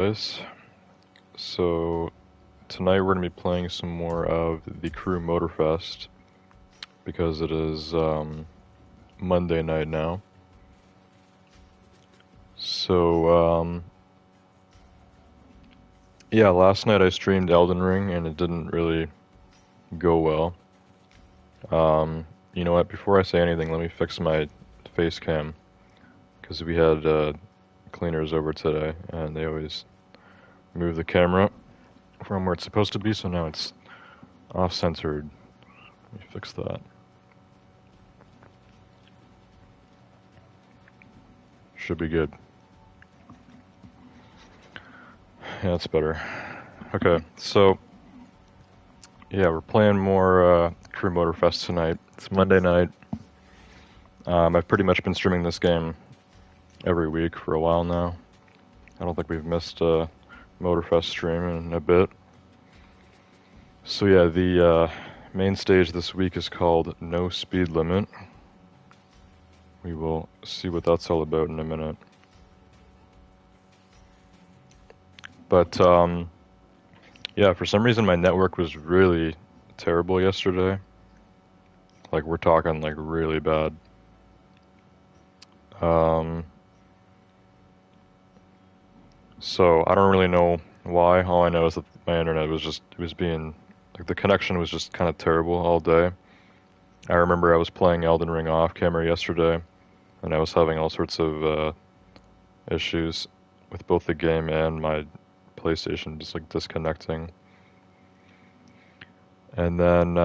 Guys. So tonight we're going to be playing some more of the Crew Motorfest because it is Monday night now. So yeah, last night I streamed Elden Ring and it didn't really go well. You know what? Before I say anything, let me fix my face cam because we had cleaners over today and they always move the camera from where it's supposed to be, so now it's off-centered. Let me fix that. Should be good. Yeah, that's better. Okay, so yeah, we're playing more Crew Motorfest tonight. It's Monday night. I've pretty much been streaming this game every week for a while now. I don't think we've missed a Motorfest stream in a bit. So yeah, the main stage this week is called No Speed Limit. We will see what that's all about in a minute. But yeah, for some reason my network was really terrible yesterday. Like we're talking like really bad. So I don't really know why. All I know is that my internet was just, it was being, like the connection was just kind of terrible all day. I remember I was playing Elden Ring off camera yesterday, and I was having all sorts of issues with both the game and my PlayStation just like disconnecting. And then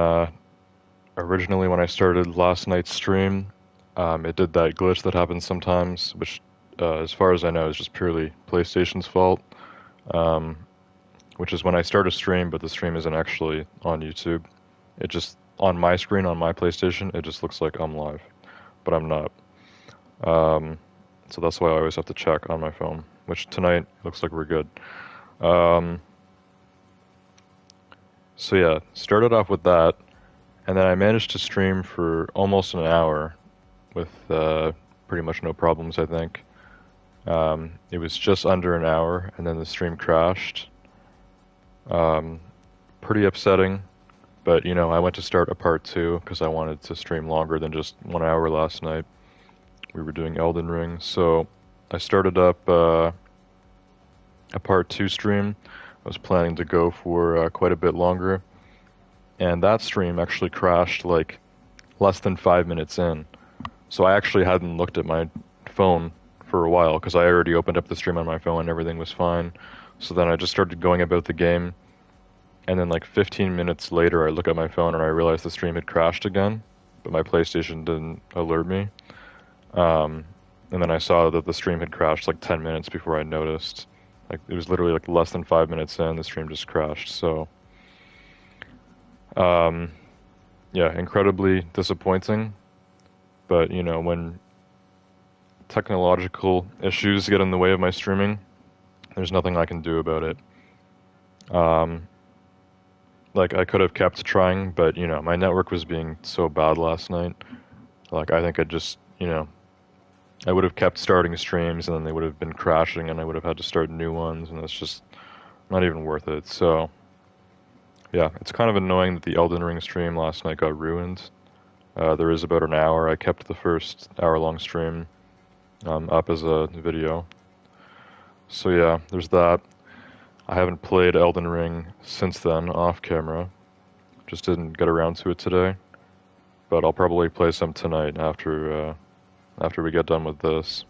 originally when I started last night's stream, it did that glitch that happens sometimes, which as far as I know is just purely PlayStation's fault. Which is when I start a stream, but the stream isn't actually on YouTube. It just, on my screen, on my PlayStation, it just looks like I'm live, but I'm not. So that's why I always have to check on my phone, which tonight looks like we're good. So yeah, started off with that, and then I managed to stream for almost an hour with pretty much no problems, I think. It was just under an hour, and then the stream crashed. Pretty upsetting, but you know, I went to start a part two because I wanted to stream longer than just 1 hour last night. We were doing Elden Ring, so I started up a part two stream. I was planning to go for quite a bit longer, and that stream actually crashed like less than 5 minutes in. So I actually hadn't looked at my phone for a while because I already opened up the stream on my phone and everything was fine. So then I just started going about the game. And then like 15 minutes later, I look at my phone and I realize the stream had crashed again, but my PlayStation didn't alert me. And then I saw that the stream had crashed like 10 minutes before I noticed. Like it was literally like less than 5 minutes in, the stream just crashed. So, yeah, incredibly disappointing. But you know, when technological issues get in the way of my streaming, there's nothing I can do about it. Like I could have kept trying, but you know, my network was being so bad last night. Like I think I just, you know, I would have kept starting streams and then they would have been crashing and I would have had to start new ones and it's just not even worth it. So, yeah, it's kind of annoying that the Elden Ring stream last night got ruined. There is about an hour. I kept the first hour-long stream up as a video. So yeah, there's that. I haven't played Elden Ring since then, off camera. Just didn't get around to it today. But I'll probably play some tonight after we get done with this.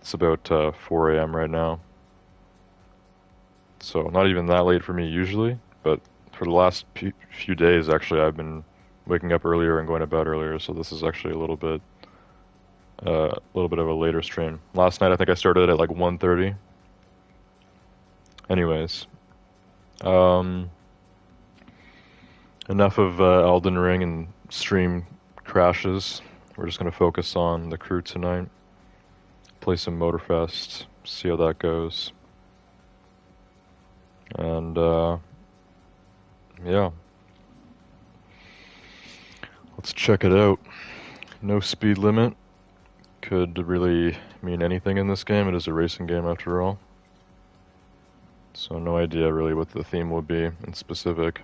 It's about 4 a.m. right now. So not even that late for me usually, but for the last few days, actually, I've been waking up earlier and going to bed earlier, so this is actually a little bit of a later stream. Last night, I think I started at like 1:30. Anyways, enough of Elden Ring and stream crashes. We're just gonna focus on the crew tonight. Play some Motorfest, see how that goes. And yeah, let's check it out. No speed limit could really mean anything in this game. It is a racing game after all. So no idea really what the theme will be in specific.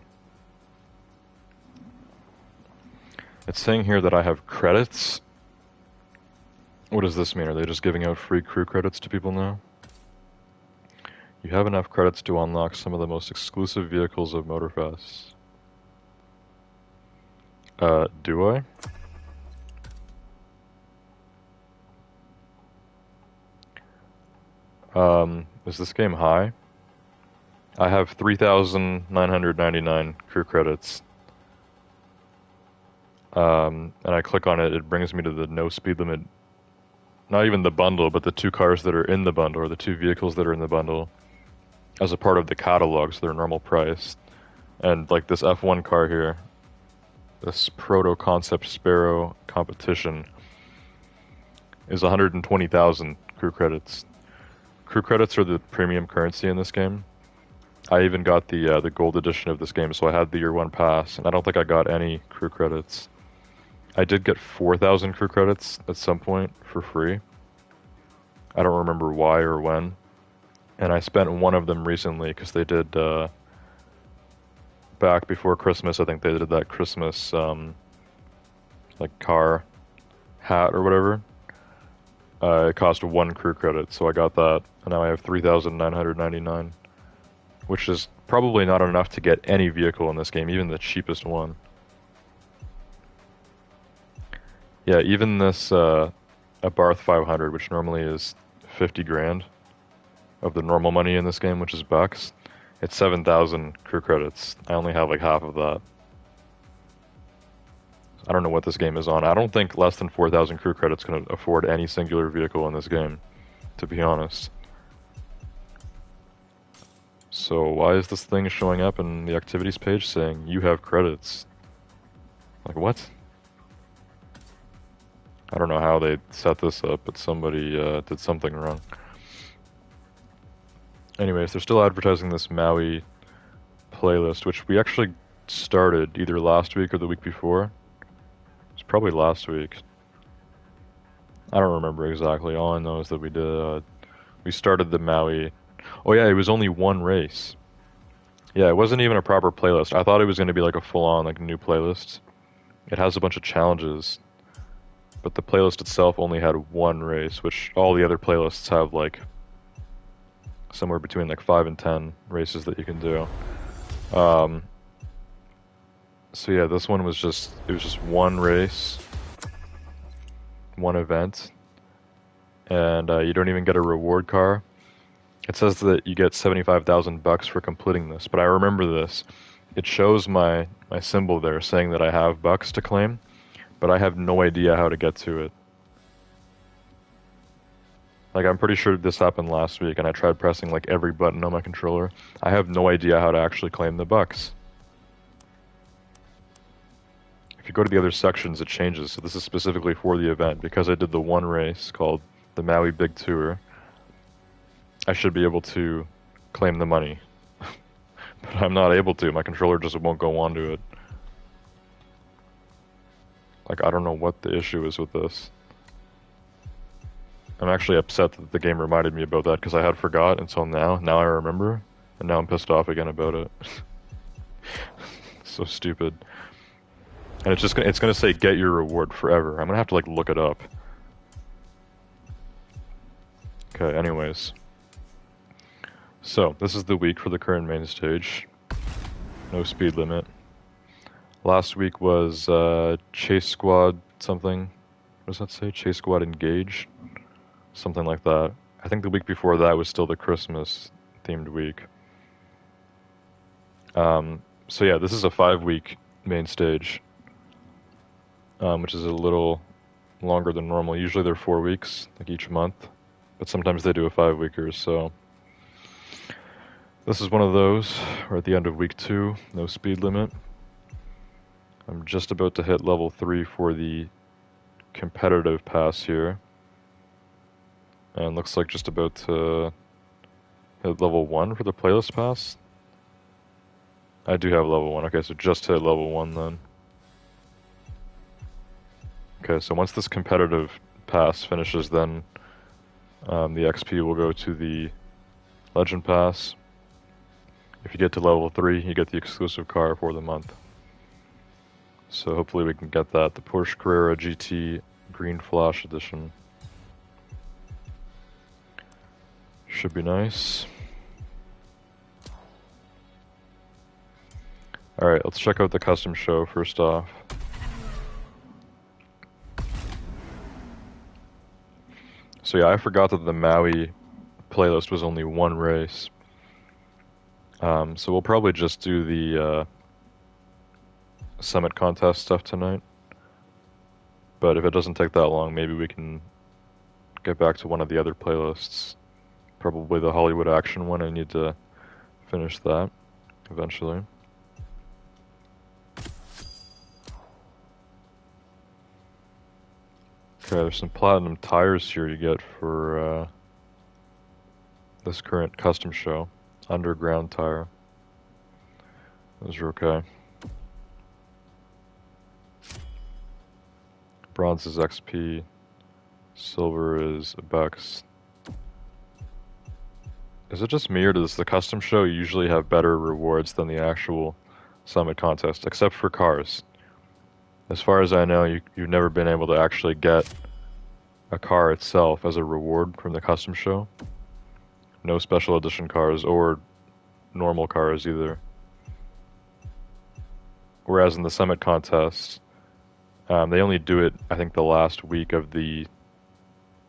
It's saying here that I have credits. What does this mean? Are they just giving out free crew credits to people now? You have enough credits to unlock some of the most exclusive vehicles of Motorfest. Do I? Is this game high? I have 3,999 crew credits. And I click on it, it brings me to the no speed limit. Not even the bundle, but the two cars that are in the bundle, or the two vehicles that are in the bundle, as a part of the catalog, so they're normal price. And like this F1 car here, this Proto Concept Sparrow competition, is 120,000 crew credits. Crew credits are the premium currency in this game. I even got the gold edition of this game, so I had the year one pass, and I don't think I got any crew credits. I did get 4,000 crew credits at some point for free. I don't remember why or when. And I spent one of them recently because they did, back before Christmas, I think they did that Christmas, like car hat or whatever. It cost 1 crew credit, so I got that, and now I have 3,999, which is probably not enough to get any vehicle in this game, even the cheapest one. Yeah, even this, a Barth 500, which normally is 50 grand of the normal money in this game, which is bucks, it's 7,000 crew credits. I only have like half of that. I don't know what this game is on. I don't think less than 4,000 crew credits can afford any singular vehicle in this game, to be honest. So why is this thing showing up in the activities page saying you have credits? Like what? I don't know how they set this up, but somebody did something wrong. Anyways, they're still advertising this Maui playlist, which we actually started either last week or the week before. It's probably last week. I don't remember exactly. All I know is that we started the Maui. Oh yeah, it was only one race. Yeah, it wasn't even a proper playlist. I thought it was going to be like a full-on like new playlist. It has a bunch of challenges, but the playlist itself only had one race, which all the other playlists have like somewhere between like 5 and 10 races that you can do. So yeah, this one was just one race, one event, and you don't even get a reward car. It says that you get 75,000 bucks for completing this, but I remember this. It shows my symbol there saying that I have bucks to claim, but I have no idea how to get to it. Like, I'm pretty sure this happened last week, and I tried pressing like every button on my controller. I have no idea how to actually claim the bucks. If you go to the other sections, it changes. So this is specifically for the event. Because I did the one race called the Maui Big Tour, I should be able to claim the money. But I'm not able to. My controller just won't go onto it. Like, I don't know what the issue is with this. I'm actually upset that the game reminded me about that because I had forgot until now. Now I remember, and now I'm pissed off again about it. So stupid. And it's gonna say get your reward forever. I'm gonna have to like look it up. Okay, anyways. So, this is the week for the current main stage. No speed limit. Last week was Chase Squad something. What does that say? Chase Squad Engage? Something like that. I think the week before that was still the Christmas themed week. So yeah, this is a 5-week main stage, which is a little longer than normal. Usually they're 4 weeks, like each month, but sometimes they do a 5-weeker, so this is one of those. We're at the end of week 2, no speed limit. I'm just about to hit level 3 for the competitive pass here. And looks like just about to hit level 1 for the playlist pass. I do have level 1. Okay, so just hit level 1 then. Okay, so once this competitive pass finishes, then the XP will go to the Legend Pass. if you get to level 3, you get the exclusive car for the month. So hopefully we can get that. The Porsche Carrera GT Green Flash Edition. Should be nice. Alright, let's check out the custom show first off. So yeah, I forgot that the Maui playlist was only one race. So we'll probably just do the Summit contest stuff tonight. But if it doesn't take that long, maybe we can get back to one of the other playlists. Probably the Hollywood Action one. I need to finish that eventually. Okay, there's some platinum tires here you get for this current custom show. Underground tire. Those are okay. Bronze is XP. Silver is $1. Is it just me, or does the custom show usually have better rewards than the actual Summit contest, except for cars? As far as I know, you've never been able to actually get a car itself as a reward from the custom show. No special edition cars or normal cars either. Whereas in the Summit contest, they only do it, I think, the last week of the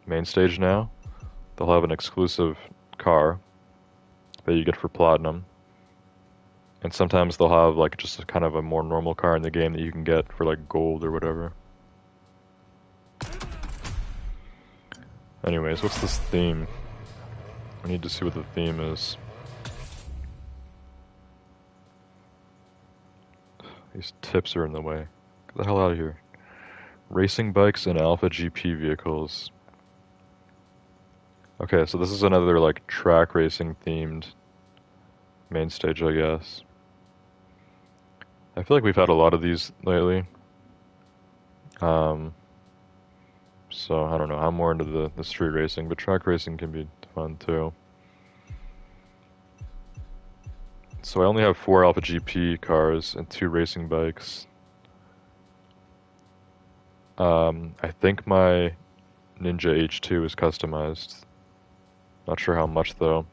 main stage now. They'll have an exclusive car that you get for platinum. And sometimes they'll have like just a kind of a more normal car in the game that you can get for like gold or whatever. Anyways, what's this theme? I need to see what the theme is. These tips are in the way. Get the hell out of here. Racing bikes and Alpha GP vehicles. Okay, so this is another like track racing themed main stage, I guess. I feel like we've had a lot of these lately. So I don't know, I'm more into the street racing, but track racing can be fun too. So I only have 4 Alpha GP cars and 2 racing bikes. I think my Ninja H2 is customized. Not sure how much though.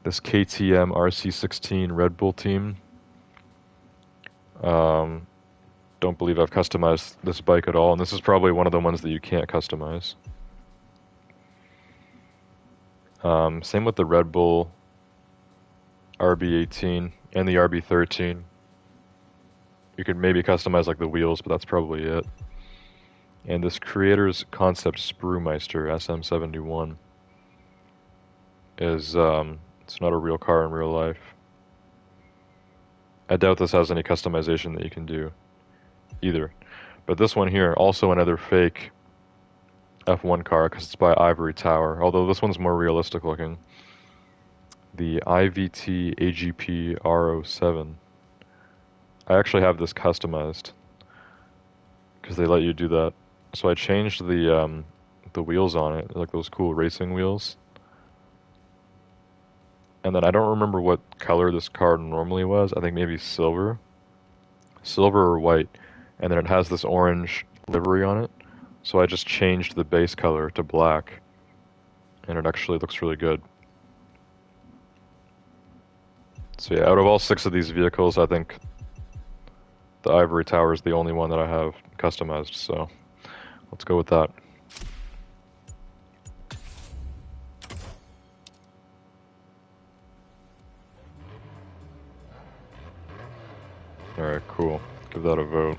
This KTM RC16 Red Bull team. Don't believe I've customized this bike at all, and this is probably one of the ones that you can't customize. Same with the Red Bull RB18 and the RB13. You could maybe customize like the wheels, but that's probably it. And this Creator's Concept Sprewmeister SM71 is, it's not a real car in real life. I doubt this has any customization that you can do either. But this one here, also another fake F1 car, because it's by Ivory Tower, although this one's more realistic looking. The IVT AGP R07. I actually have this customized, because they let you do that. So I changed the wheels on it, like those cool racing wheels. And then I don't remember what color this car normally was. I think maybe silver. Silver or white. And then it has this orange livery on it. So I just changed the base color to black. And it actually looks really good. So yeah, out of all 6 of these vehicles, I think the Ivory Tower is the only one that I have customized. So let's go with that. Alright, cool. Give that a vote.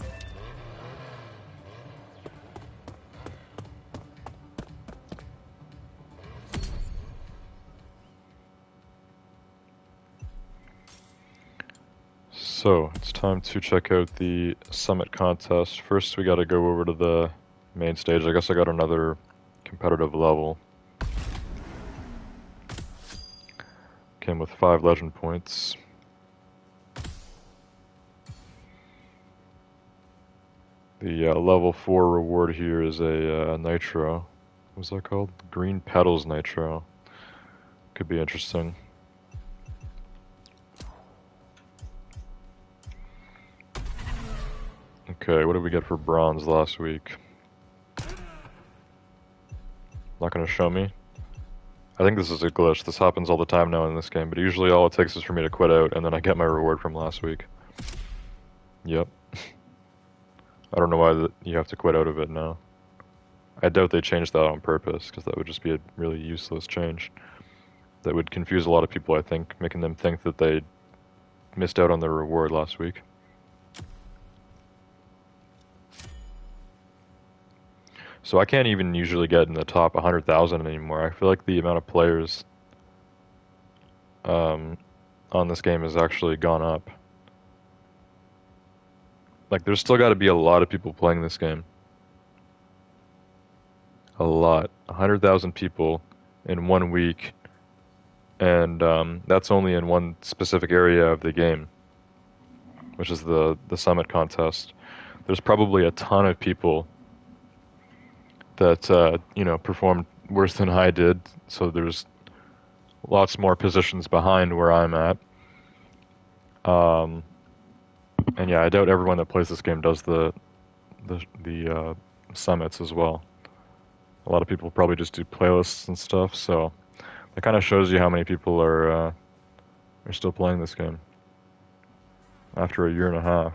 So, it's time to check out the Summit contest. First, we gotta go over to the main stage. I guess I got another competitive level. Came with 5 legend points. The level 4 reward here is a nitro. What's that called? Green Petals Nitro. Could be interesting. Okay, what did we get for bronze last week? Not gonna show me? I think this is a glitch. This happens all the time now in this game, but usually all it takes is for me to quit out, and then I get my reward from last week. Yep. I don't know why you have to quit out of it now. I doubt they changed that on purpose, because that would just be a really useless change. That would confuse a lot of people, I think, making them think that they missed out on their reward last week. So I can't even usually get in the top 100,000 anymore. I feel like the amount of players on this game has actually gone up. Like, there's still got to be a lot of people playing this game. A lot. 100,000 people in 1 week. And that's only in one specific area of the game, which is the summit contest. There's probably a ton of people that, performed worse than I did. So there's lots more positions behind where I'm at. And yeah, I doubt everyone that plays this game does the summits as well. A lot of people probably just do playlists and stuff, so it kind of shows you how many people are still playing this game after a year and a half.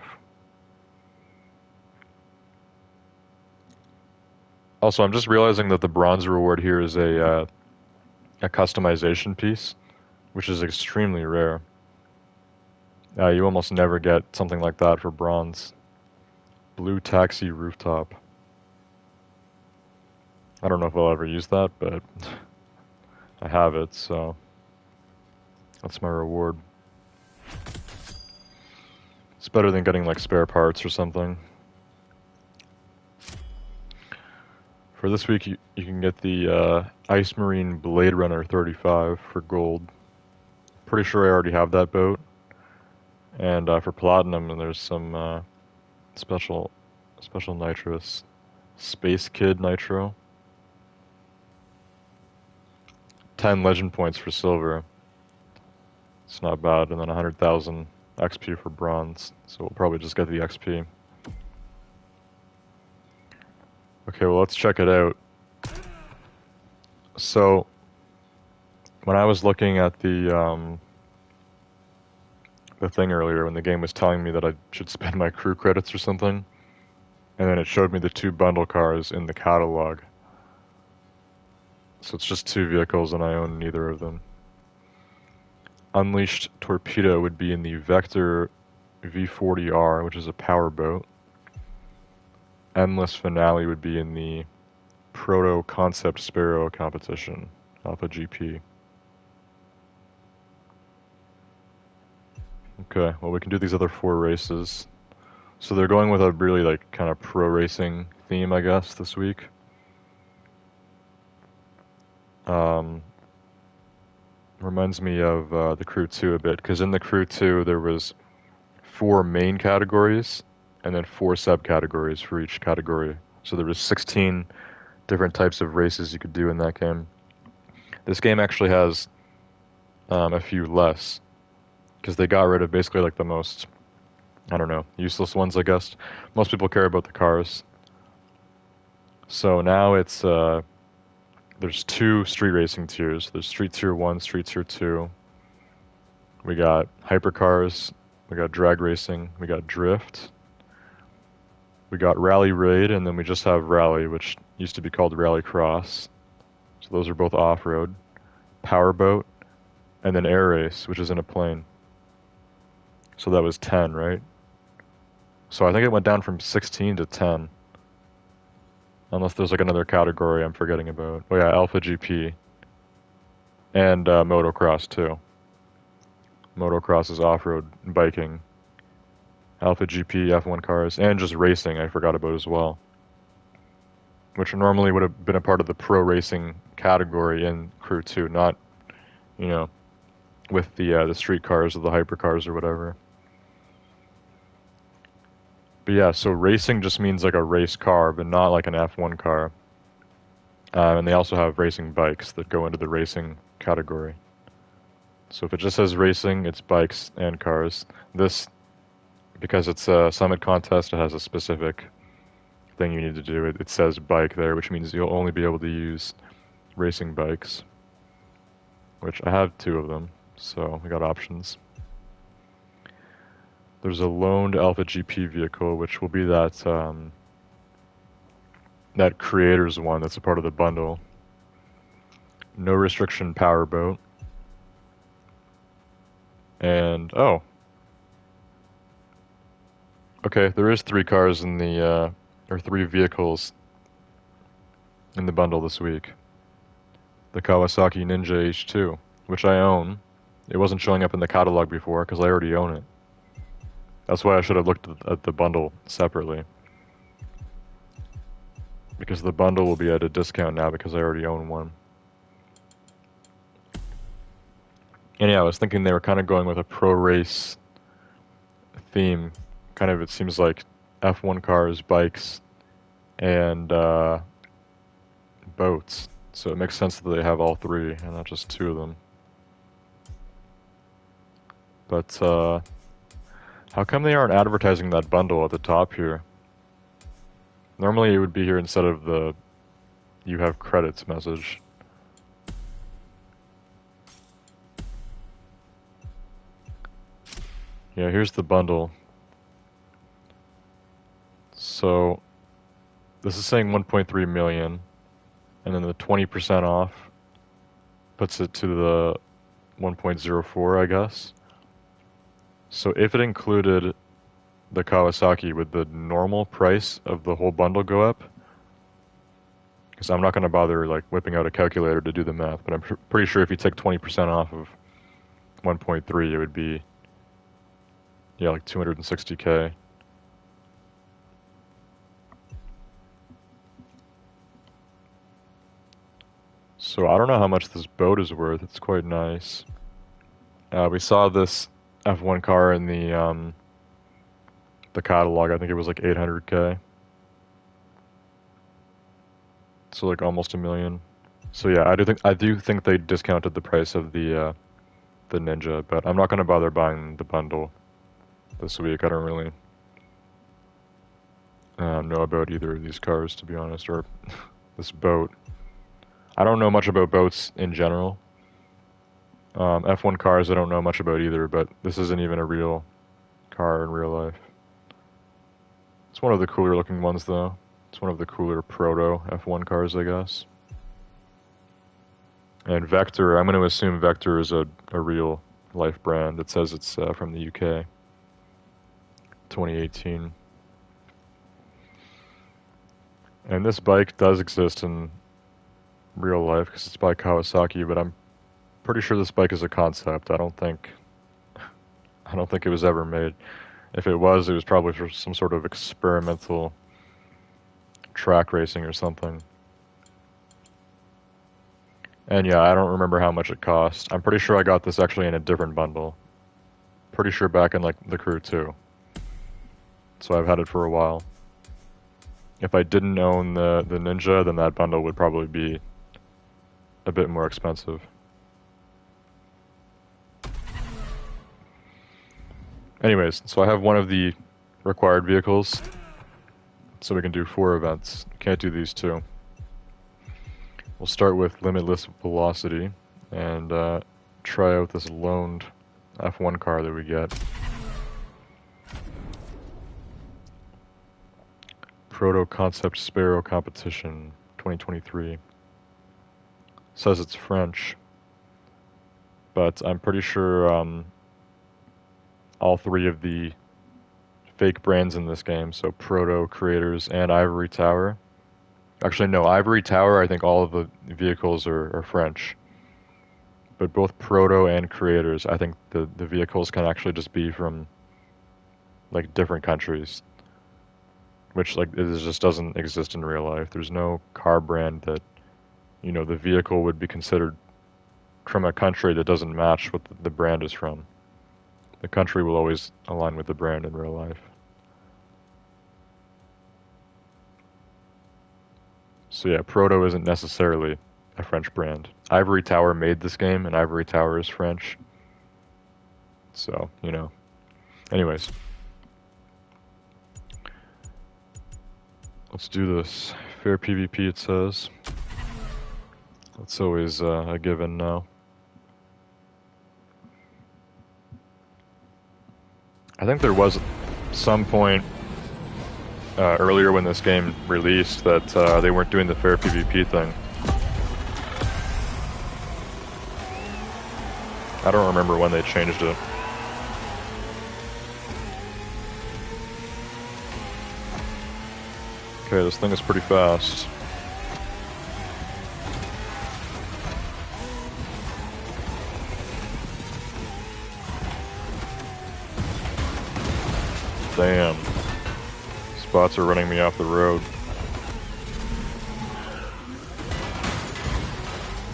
Also, I'm just realizing that the bronze reward here is a customization piece, which is extremely rare. You almost never get something like that for bronze. Blue taxi rooftop. I don't know if I'll ever use that, but I have it, so that's my reward. It's better than getting like spare parts or something. For this week, you can get the Ice Marine Blade Runner 35 for gold. Pretty sure I already have that boat. And for platinum, there's some special nitrous. Space Kid Nitro. 10 legend points for silver. It's not bad. And then 100,000 XP for bronze. So we'll probably just get the XP. Okay, well, let's check it out. So, when I was looking at the thing earlier, when the game was telling me that I should spend my crew credits or something, and then it showed me the 2 bundle cars in the catalog. So it's just 2 vehicles, and I own neither of them. Unleashed Torpedo would be in the Vector V40R, which is a powerboat. Endless Finale would be in the Proto Concept Sparrow competition, Alpha GP. Okay, well, we can do these other 4 races. So they're going with a really, like, kind of pro racing theme, I guess, this week. Reminds me of the Crew 2 a bit, because in the Crew 2 there was 4 main categories, and then 4 subcategories for each category. So there was 16 different types of races you could do in that game. This game actually has a few less, because they got rid of basically like the most, I don't know, useless ones, I guess. Most people care about the cars. So now it's, there's 2 street racing tiers. There's Street Tier 1, Street Tier 2. We got hypercars, we got drag racing, we got drift. We got Rally Raid, and then we just have Rally, which used to be called Rally Cross. So those are both off-road. Powerboat, and then Air Race, which is in a plane. So that was 10, right? So I think it went down from 16 to 10. Unless there's like another category I'm forgetting about. Oh yeah, Alpha GP. And Motocross too. Motocross is off-road biking. Alpha GP, F1 cars, and just racing I forgot about as well. Which normally would have been a part of the pro racing category in Crew 2, not, with the street cars or the hypercars or whatever. But yeah, so racing just means like a race car, but not like an F1 car. And they also have racing bikes that go into the racing category. So if it just says racing, it's bikes and cars. This because it's a summit contest, it has a specific thing you need to do. It says bike there, which means you'll only be able to use racing bikes, which I have two of them, so we got options. There's a loaned Alpha GP vehicle, which will be that creators one that's a part of the bundle. No restriction powerboat. And oh, okay, there is three cars in the or three vehicles in the bundle this week. The Kawasaki Ninja H2, which I own. It wasn't showing up in the catalog before because I already own it. That's why I should have looked at the bundle separately. Because the bundle will be at a discount now because I already own one. And yeah, I was thinking they were kind of going with a pro race theme. Kind of, it seems like F1 cars, bikes, and boats. So it makes sense that they have all three and not just two of them. But how come they aren't advertising that bundle at the top here? Normally it would be here instead of the "you have credits" message. Yeah, here's the bundle. So this is saying 1.3 million, and then the 20% off puts it to the 1.04, I guess. So if it included the Kawasaki, would the normal price of the whole bundle go up? Because I'm not going to bother like whipping out a calculator to do the math, but I'm pretty sure if you take 20% off of 1.3, it would be, yeah, like 260K. So I don't know how much this boat is worth. It's quite nice. We saw this F1 car in the catalog. I think it was like 800K. So like almost a million. So yeah, I do think they discounted the price of the Ninja, but I'm not gonna bother buying the bundle this week. I don't really know about either of these cars, to be honest, or this boat. I don't know much about boats in general. F1 cars I don't know much about either, but this isn't even a real car in real life. It's one of the cooler looking ones though. It's one of the cooler proto F1 cars, I guess. And Vector, I'm going to assume Vector is a real life brand. It says it's from the UK, 2018. And this bike does exist in real life because it's by Kawasaki, but I'm pretty sure this bike is a concept. I don't think it was ever made. If it was probably for some sort of experimental track racing or something. And yeah, I don't remember how much it cost. I'm pretty sure I got this actually in a different bundle. Pretty sure back in like the Crew 2. So I've had it for a while. If I didn't own the Ninja, then that bundle would probably be a bit more expensive. Anyways, so I have one of the required vehicles, so we can do 4 events. Can't do these 2. We'll start with limitless velocity and try out this loaned F1 car that we get. Proto Concept Sparrow Competition 2023. Says it's French, but I'm pretty sure all 3 of the fake brands in this game, so Proto, Creators, and Ivory Tower. Actually, no, Ivory Tower, I think all of the vehicles are French. But both Proto and Creators, I think the vehicles can actually just be from like different countries. Which like it just doesn't exist in real life. There's no car brand that, you know, the vehicle would be considered from a country that doesn't match what the brand is from. The country will always align with the brand in real life. So yeah, Proto isn't necessarily a French brand. Ivory Tower made this game, and Ivory Tower is French. So, you know. Anyways. Let's do this. Fair PvP, it says. That's always a given now. I think there was some point earlier when this game released that they weren't doing the fair PvP thing. I don't remember when they changed it. Okay, this thing is pretty fast. Damn. Spots are running me off the road.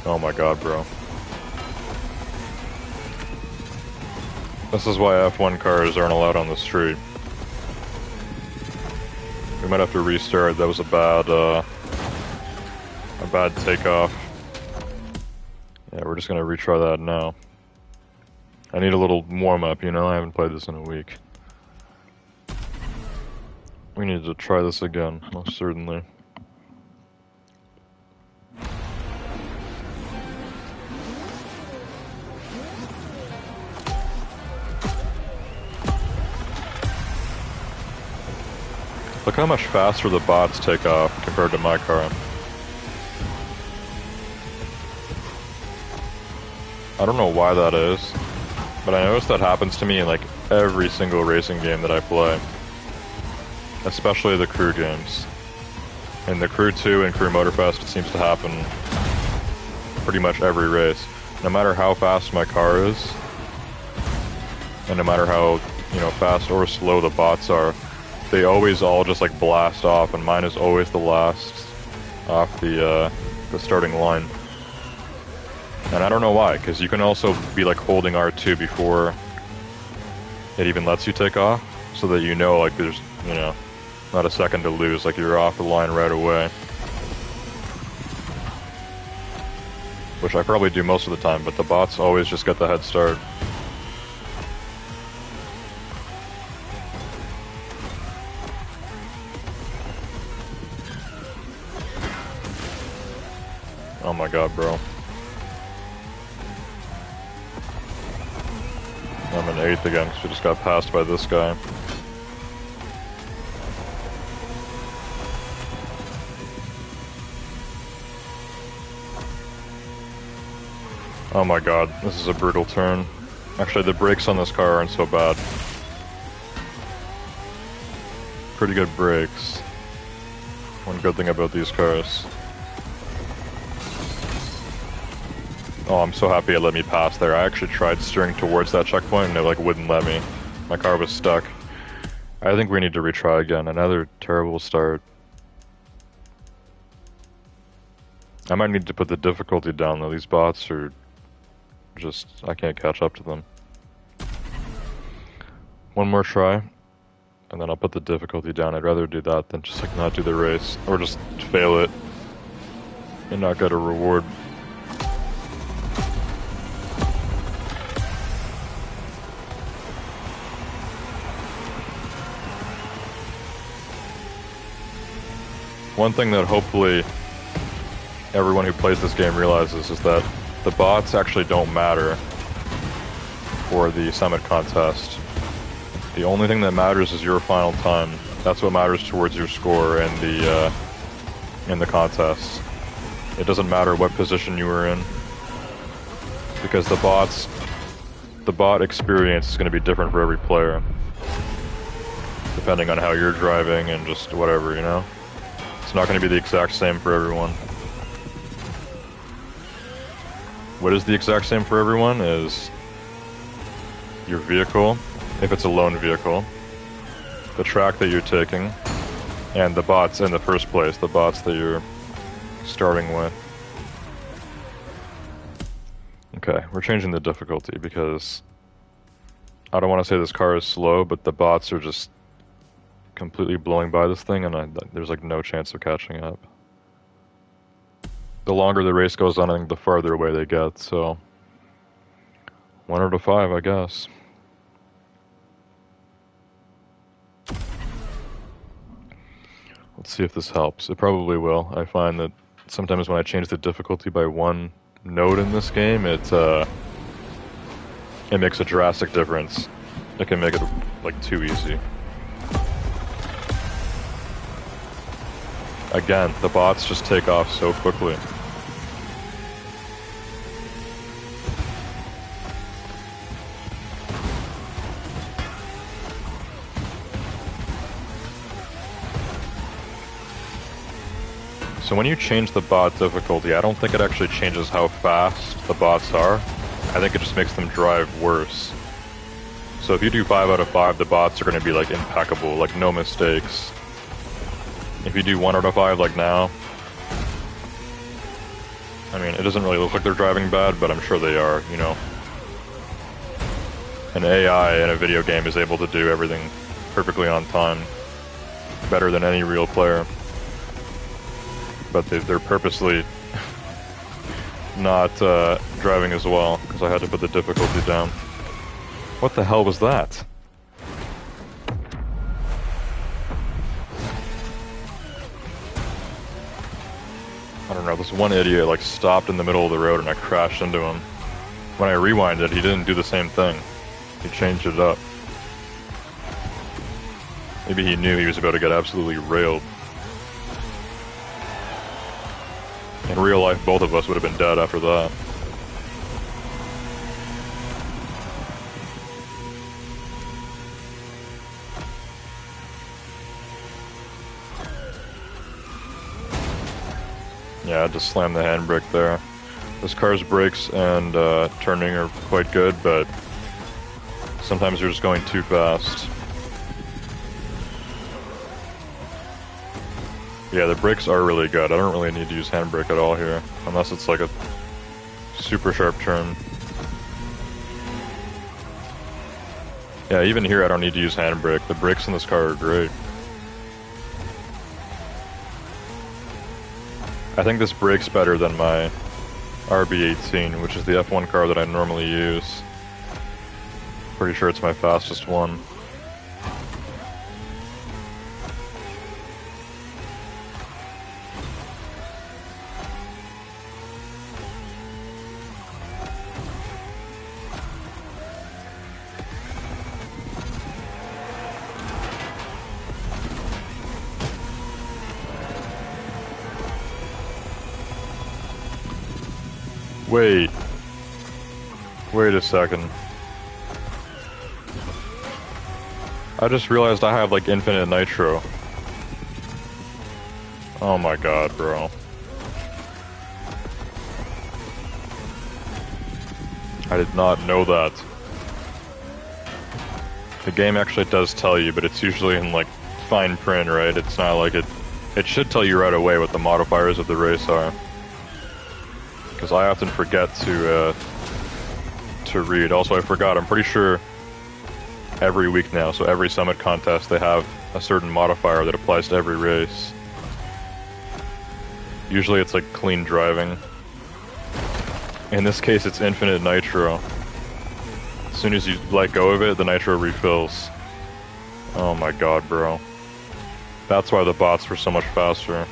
Oh my god, bro. This is why F1 cars aren't allowed on the street. We might have to restart. That was a bad takeoff. Yeah, we're just gonna retry that now. I need a little warm-up, you know? I haven't played this in a week. We need to try this again, most certainly. Look how much faster the bots take off compared to my car. I don't know why that is, but I notice that happens to me in like every single racing game that I play. Especially the crew games. In the Crew 2 and Crew Motorfest, it seems to happen pretty much every race. No matter how fast my car is, and no matter how, you know, fast or slow the bots are, they always all just like blast off, and mine is always the last off the starting line. And I don't know why, because you can also be like holding R2 before it even lets you take off, so that you know like there's, you know, not a second to lose, like you're off the line right away. Which I probably do most of the time, but the bots always just get the head start. Oh my god, bro. I'm in 8th again, because we just got passed by this guy. Oh my god, this is a brutal turn. Actually, the brakes on this car aren't so bad. Pretty good brakes. One good thing about these cars. Oh, I'm so happy it let me pass there. I actually tried steering towards that checkpoint and it like wouldn't let me. My car was stuck. I think we need to retry again. Another terrible start. I might need to put the difficulty down though. These bots are just, I can't catch up to them. One more try, and then I'll put the difficulty down. I'd rather do that than just like not do the race, or just fail it and not get a reward. One thing that hopefully everyone who plays this game realizes is that the bots actually don't matter for the summit contest. The only thing that matters is your final time. That's what matters towards your score in the contest. It doesn't matter what position you were in, because the bot experience is going to be different for every player, depending on how you're driving and just whatever, you know? It's not going to be the exact same for everyone. What is the exact same for everyone is your vehicle, if it's a lone vehicle, the track that you're taking, and the bots in the first place, the bots that you're starting with. Okay, we're changing the difficulty because I don't want to say this car is slow, but the bots are just completely blowing by this thing, and there's like no chance of catching up. The longer the race goes on, I think the farther away they get, so 1 out of 5, I guess. Let's see if this helps. It probably will. I find that sometimes when I change the difficulty by one node in this game, it makes a drastic difference. It can make it like too easy. Again, the bots just take off so quickly. So when you change the bot difficulty, I don't think it actually changes how fast the bots are. I think it just makes them drive worse. So if you do 5 out of 5, the bots are going to be like impeccable, like no mistakes. If you do 1 out of 5 like now, I mean, it doesn't really look like they're driving bad, but I'm sure they are, you know. An AI in a video game is able to do everything perfectly on time, better than any real player. But they're purposely not driving as well, because I had to put the difficulty down. What the hell was that? I don't know, this one idiot like stopped in the middle of the road and I crashed into him. When I rewinded, he didn't do the same thing. He changed it up. Maybe he knew he was about to get absolutely railed. In real life, both of us would have been dead after that. Yeah, I just slammed the handbrake there. This car's brakes and turning are quite good, but sometimes you're just going too fast. Yeah, the brakes are really good. I don't really need to use handbrake at all here, unless it's like a super sharp turn. Yeah, even here I don't need to use handbrake. The brakes in this car are great. I think this brakes better than my RB18, which is the F1 car that I normally use. Pretty sure it's my fastest one. Wait a second. I just realized I have like infinite nitro. Oh my god, bro. I did not know that. The game actually does tell you, but it's usually in like fine print, right? It's not like it should tell you right away what the modifiers of the race are. Because I often forget to read. Also, I forgot, I'm pretty sure every week now, so every summit contest, they have a certain modifier that applies to every race. Usually it's like clean driving. In this case, it's infinite nitro. As soon as you let go of it, the nitro refills. Oh my god, bro. That's why the bots were so much faster.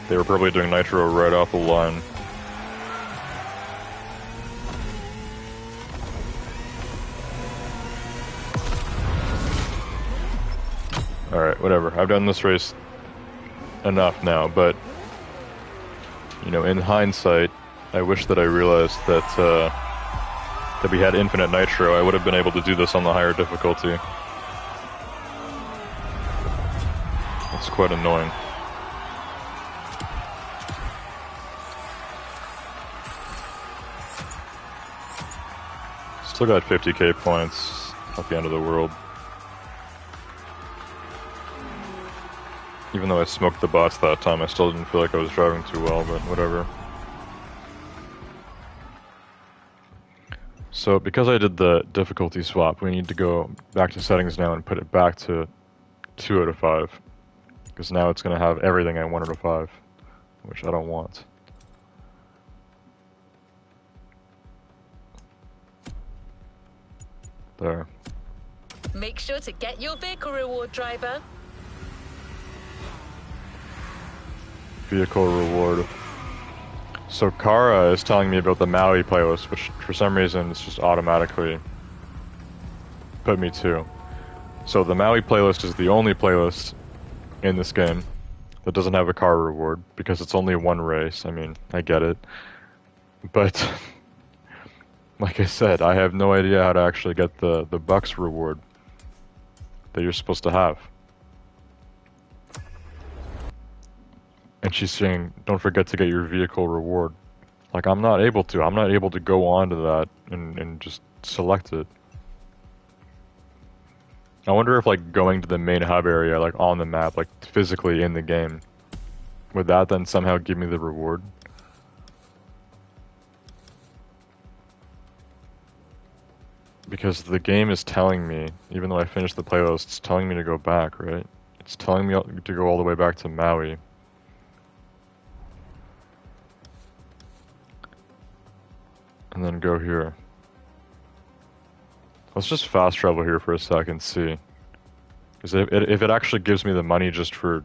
They were probably doing nitro right off the line. Alright, whatever. I've done this race enough now, but, you know, in hindsight, I wish that I realized that, that we had infinite nitro. I would have been able to do this on the higher difficulty. It's quite annoying. Still got 50k points at the end of the world. Even though I smoked the bots that time, I still didn't feel like I was driving too well, but whatever. So, because I did the difficulty swap, we need to go back to settings now and put it back to 2 out of 5. Because now it's going to have everything at 1 out of 5, which I don't want. There. Make sure to get your vehicle reward, driver. Vehicle reward. So Kara is telling me about the Maui playlist, which for some reason it's just automatically put me to. So the Maui playlist is the only playlist in this game that doesn't have a car reward because it's only one race. I mean, I get it. But like I said, I have no idea how to actually get the bucks reward that you're supposed to have. And she's saying, don't forget to get your vehicle reward. Like, I'm not able to. I'm not able to go on to that and just select it. I wonder if, like, going to the main hub area, like, on the map, like, physically in the game, would that then somehow give me the reward? Because the game is telling me, even though I finished the playlist, it's telling me to go back, right? It's telling me to go all the way back to Maui. And then go here. Let's just fast travel here for a second, see. Because if it actually gives me the money just for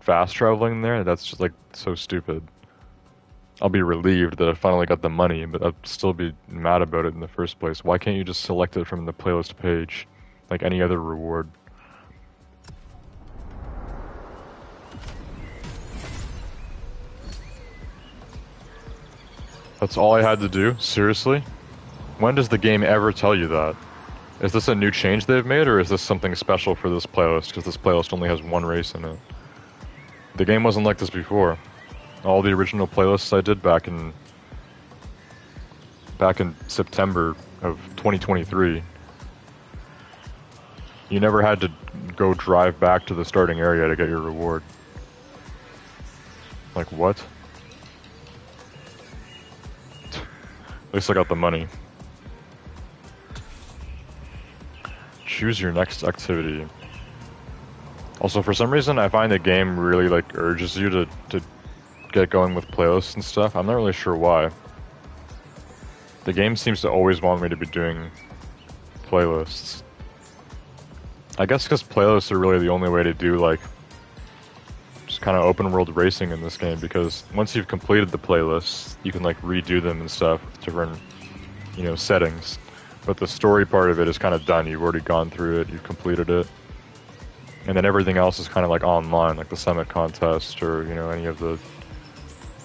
fast traveling there, that's just like so stupid. I'll be relieved that I finally got the money, but I'd still be mad about it in the first place. Why can't you just select it from the playlist page, like any other reward? That's all I had to do? Seriously? When does the game ever tell you that? Is this a new change they've made, or is this something special for this playlist, because this playlist only has one race in it? The game wasn't like this before. All the original playlists I did back in September of 2023, you never had to go drive back to the starting area to get your reward. Like, what? At least I got the money. Choose your next activity. Also, for some reason, I find the game really, like, urges you to get going with playlists and stuff. I'm not really sure why. The game seems to always want me to be doing playlists. I guess because playlists are really the only way to do, like, just kind of open world racing in this game, because once you've completed the playlists, you can, like, redo them and stuff with different, you know, settings. But the story part of it is kind of done. You've already gone through it, you've completed it. And then everything else is kind of like online, like the summit contest or, you know, any of the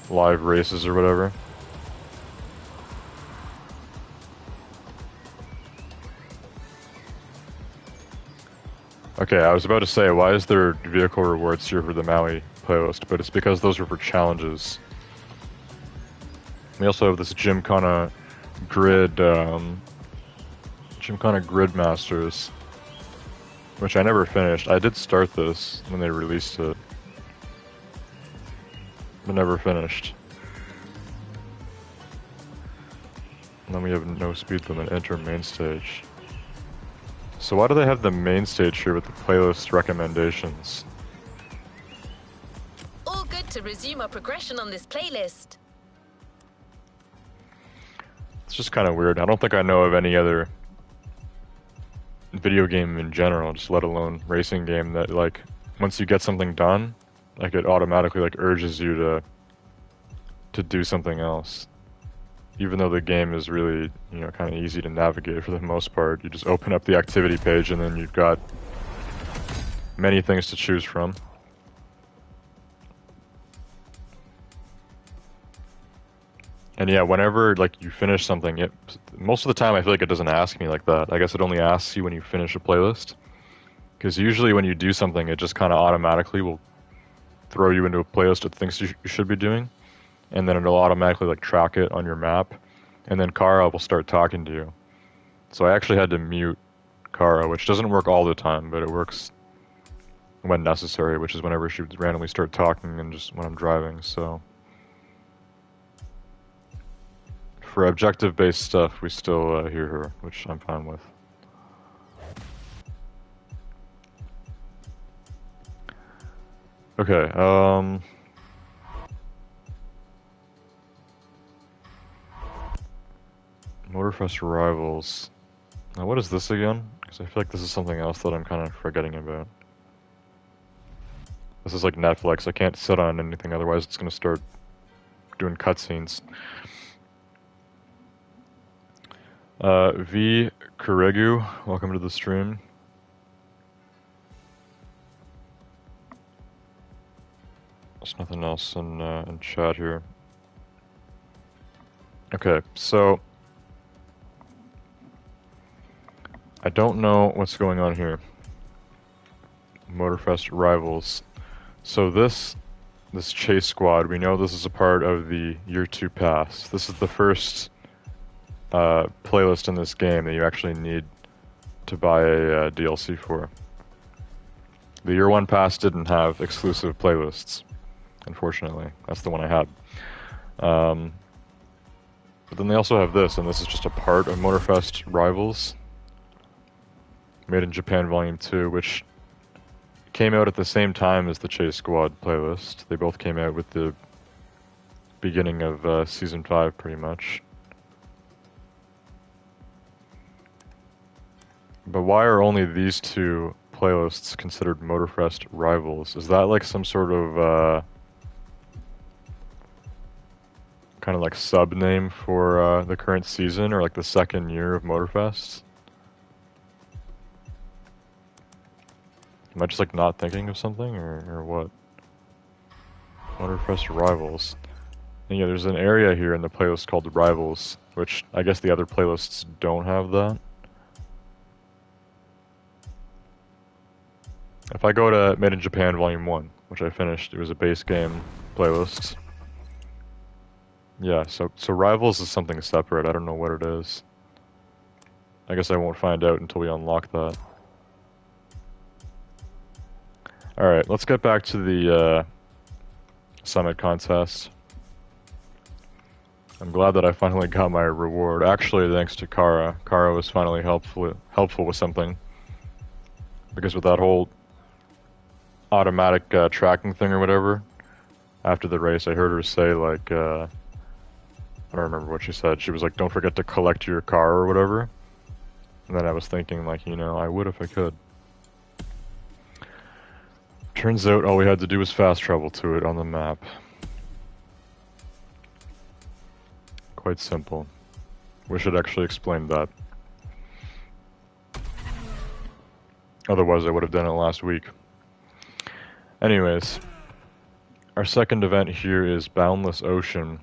live races or whatever. Okay, I was about to say, why is there vehicle rewards here for the Maui playlist? But it's because those are for challenges. We also have this Gymkhana Grid Masters, which I never finished. I did start this when they released it, but never finished. And then we have no speed limit, enter main stage. So why do they have the main stage here with the playlist recommendations? All good to resume our progression on this playlist. It's just kind of weird. I don't think I know of any other video game in general, just let alone racing game, that, like, once you get something done, like, it automatically, like, urges you to do something else. Even though the game is really, you know, kind of easy to navigate for the most part. You just open up the activity page and then you've got many things to choose from. And yeah, whenever, like, you finish something, most of the time I feel like it doesn't ask me like that. I guess it only asks you when you finish a playlist. Because usually when you do something, it just kind of automatically will throw you into a playlist of things you should be doing. And then it'll automatically, like, track it on your map. And then Kara will start talking to you. So I actually had to mute Kara, which doesn't work all the time, but it works when necessary, which is whenever she would randomly start talking and just when I'm driving, so. For objective-based stuff, we still hear her, which I'm fine with. Okay, Motorfest Rivals. Now, what is this again? Because I feel like this is something else that I'm kind of forgetting about. This is like Netflix. I can't sit on anything, otherwise it's gonna start doing cutscenes. V. Kuregu, welcome to the stream. There's nothing else in chat here. Okay, so I don't know what's going on here. Motorfest Rivals. So this chase squad, we know this is a part of the Year 2 pass. This is the first playlist in this game that you actually need to buy a DLC for. The Year 1 pass didn't have exclusive playlists, unfortunately. That's the one I had. But then they also have this, and this is just a part of Motorfest Rivals. Made in Japan Volume 2, which came out at the same time as the Chase Squad playlist. They both came out with the beginning of Season 5, pretty much. But why are only these two playlists considered Motorfest Rivals? Is that like some sort of kind of like sub-name for the current season, or like the second year of Motorfest? Am I just like not thinking of something, or what? Motorfest Rivals. And yeah, there's an area here in the playlist called the Rivals, which I guess the other playlists don't have that. If I go to Made in Japan Volume 1, which I finished, it was a base game playlist. Yeah, so Rivals is something separate. I don't know what it is. I guess I won't find out until we unlock that. Alright, let's get back to the summit contest. I'm glad that I finally got my reward. Actually, thanks to Kara. Kara was finally helpful with something. Because with that whole automatic tracking thing or whatever, after the race, I heard her say, like, I don't remember what she said. She was like, don't forget to collect your car or whatever. And then I was thinking, like, you know, I would if I could. Turns out all we had to do was fast travel to it on the map. Quite simple. We should actually explain that. Otherwise I would have done it last week. Anyways, our second event here is Boundless Ocean,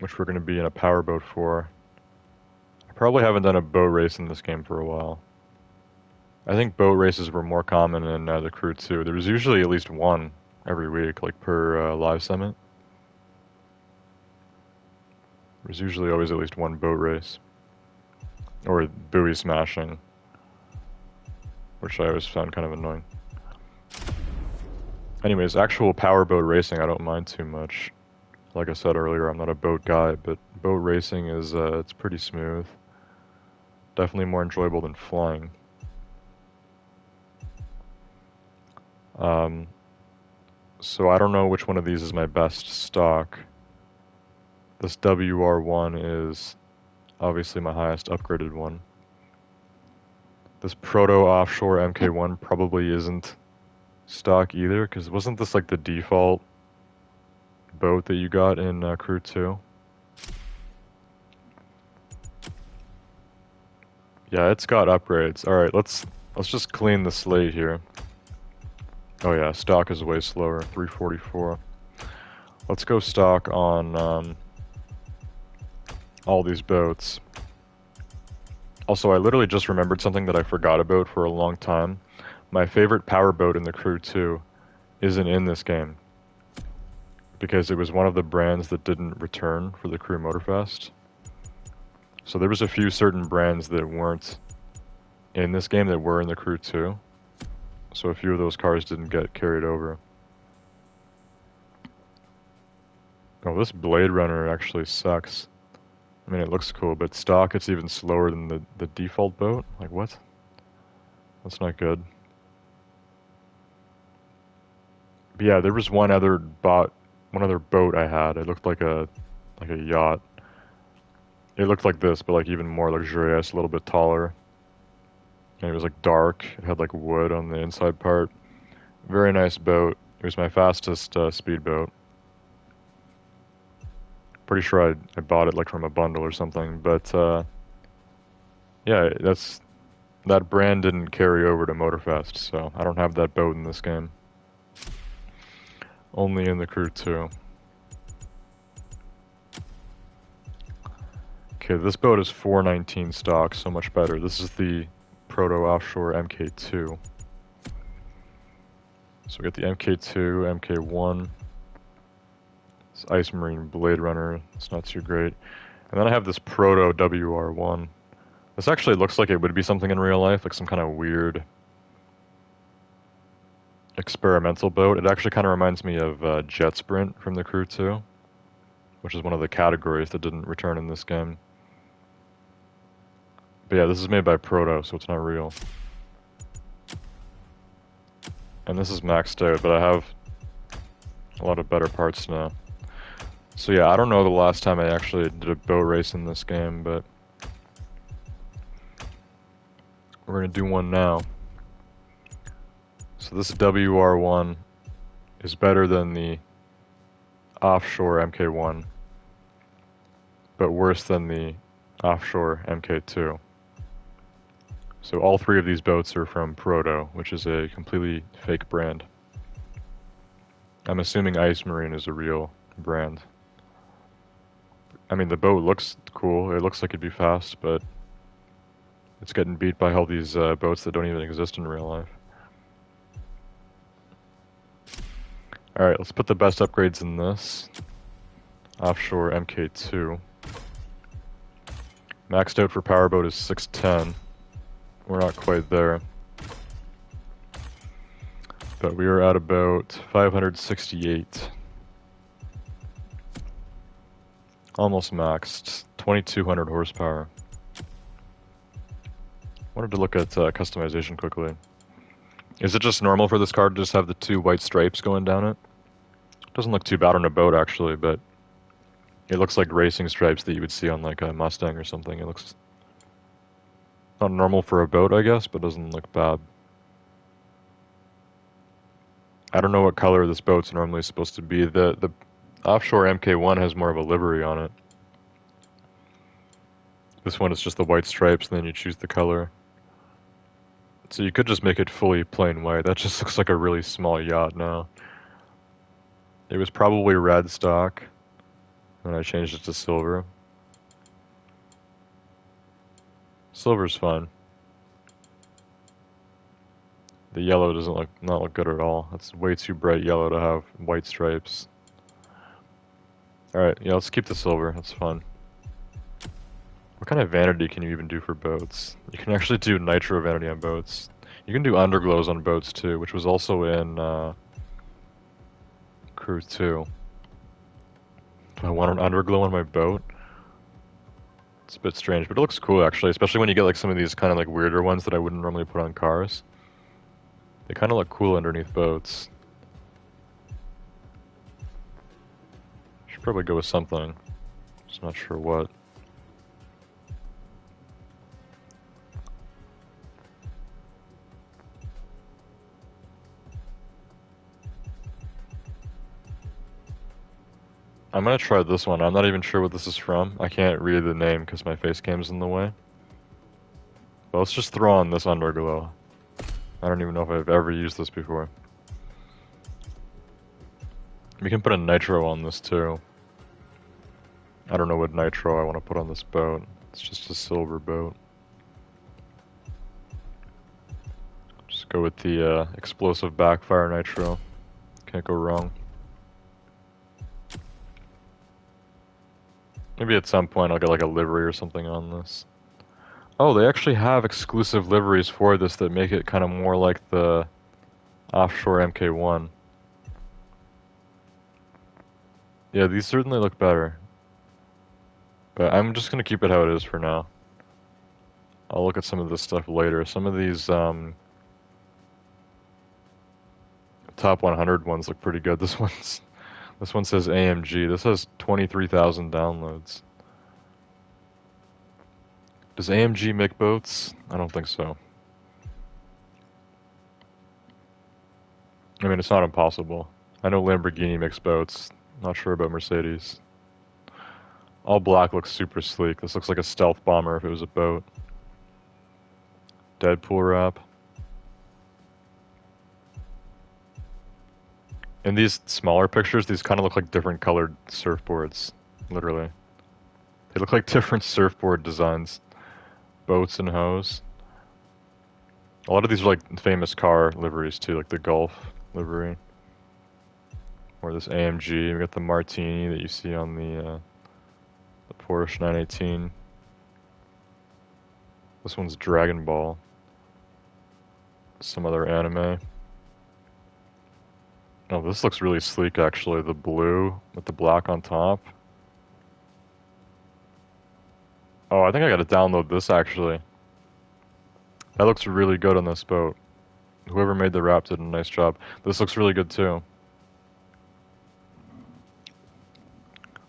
which we're going to be in a powerboat for. I probably haven't done a boat race in this game for a while. I think boat races were more common in the Crew 2. There was usually at least one every week, like per live summit. There's usually always at least one boat race. Or buoy smashing, which I always found kind of annoying. Anyways, actual powerboat racing I don't mind too much. Like I said earlier, I'm not a boat guy, but boat racing is it's pretty smooth. Definitely more enjoyable than flying. So I don't know which one of these is my best stock. This WR1 is obviously my highest upgraded one. This Proto Offshore MK1 probably isn't stock either, because wasn't this like the default boat that you got in Crew 2? Yeah, it's got upgrades. Alright, let's just clean the slate here. Oh yeah, stock is way slower, 344. Let's go stock on all these boats. Also, I literally just remembered something that I forgot about for a long time. My favorite powerboat in the Crew 2 isn't in this game, because it was one of the brands that didn't return for the Crew Motorfest. So there was a few certain brands that weren't in this game that were in the Crew 2. So a few of those cars didn't get carried over. Oh, this Blade Runner actually sucks. I mean, it looks cool, but stock, it's even slower than the default boat? Like, what? That's not good. But yeah, there was one other boat I had. It looked like a yacht. It looked like this, but like even more luxurious, a little bit taller. And it was like dark. It had like wood on the inside part. Very nice boat. It was my fastest speedboat. Pretty sure I bought it like from a bundle or something, but yeah, that brand didn't carry over to Motorfest, so I don't have that boat in this game. Only in the Crew 2. Okay, this boat is 419 stock, so much better. This is the Proto Offshore MK2. So we got the MK2, MK1. It's Ice Marine Blade Runner. It's not too great. And then I have this Proto WR1. This actually looks like it would be something in real life, like some kind of weird experimental boat. It actually kind of reminds me of Jet Sprint from the Crew 2, which is one of the categories that didn't return in this game. But yeah, this is made by Proto, so it's not real. And this is maxed out, but I have a lot of better parts now. So yeah, I don't know the last time I actually did a boat race in this game, but we're gonna do one now. So this WR1 is better than the offshore MK1, but worse than the offshore MK2. So all three of these boats are from Proto, which is a completely fake brand. I'm assuming Ice Marine is a real brand. I mean, the boat looks cool. It looks like it'd be fast, but it's getting beat by all these boats that don't even exist in real life. Alright, let's put the best upgrades in this. Offshore MK2. Maxed out for powerboat is 610. We're not quite there. But we are at about 568. Almost maxed. 2200 horsepower. Wanted to look at customization quickly. Is it just normal for this car to just have the two white stripes going down it? Doesn't look too bad on a boat actually, but it looks like racing stripes that you would see on like a Mustang or something. It looks not normal for a boat, I guess, but doesn't look bad. I don't know what color this boat's normally supposed to be. The offshore MK1 has more of a livery on it. This one is just the white stripes, and then you choose the color. So you could just make it fully plain white. That just looks like a really small yacht now. It was probably red stock, and I changed it to silver. Silver's fine. The yellow doesn't not look good at all. That's way too bright yellow to have white stripes. Alright, yeah, let's keep the silver. That's fun. What kind of vanity can you even do for boats? You can actually do nitro vanity on boats. You can do underglows on boats too, which was also in Crew 2. Do I want an underglow on my boat? It's a bit strange, but it looks cool actually, especially when you get like some of these kind of like weirder ones that I wouldn't normally put on cars. They kind of look cool underneath boats. Should probably go with something. Just not sure what. I'm gonna try this one. I'm not even sure what this is from. I can't read the name because my face cam's in the way. But let's just throw on this underglow. I don't even know if I've ever used this before. We can put a nitro on this too. I don't know what nitro I want to put on this boat. It's just a silver boat. Just go with the explosive backfire nitro. Can't go wrong. Maybe at some point I'll get like a livery or something on this. Oh, they actually have exclusive liveries for this that make it kind of more like the offshore MK1. Yeah, these certainly look better. But I'm just gonna keep it how it is for now. I'll look at some of this stuff later. Some of these top 100 ones look pretty good. This one says AMG. This has 23,000 downloads. Does AMG make boats? I don't think so. I mean, it's not impossible. I know Lamborghini makes boats. Not sure about Mercedes. All black looks super sleek. This looks like a stealth bomber if it was a boat. Deadpool wrap. In these smaller pictures, these kind of look like different colored surfboards. Literally. They look like different surfboard designs. Boats and hose. A lot of these are like famous car liveries too, like the Gulf livery. Or this AMG. We got the Martini that you see on the Porsche 918. This one's Dragon Ball. Some other anime. Oh, this looks really sleek actually. The blue with the black on top. Oh, I think I gotta download this actually. That looks really good on this boat. Whoever made the wrap did a nice job. This looks really good too.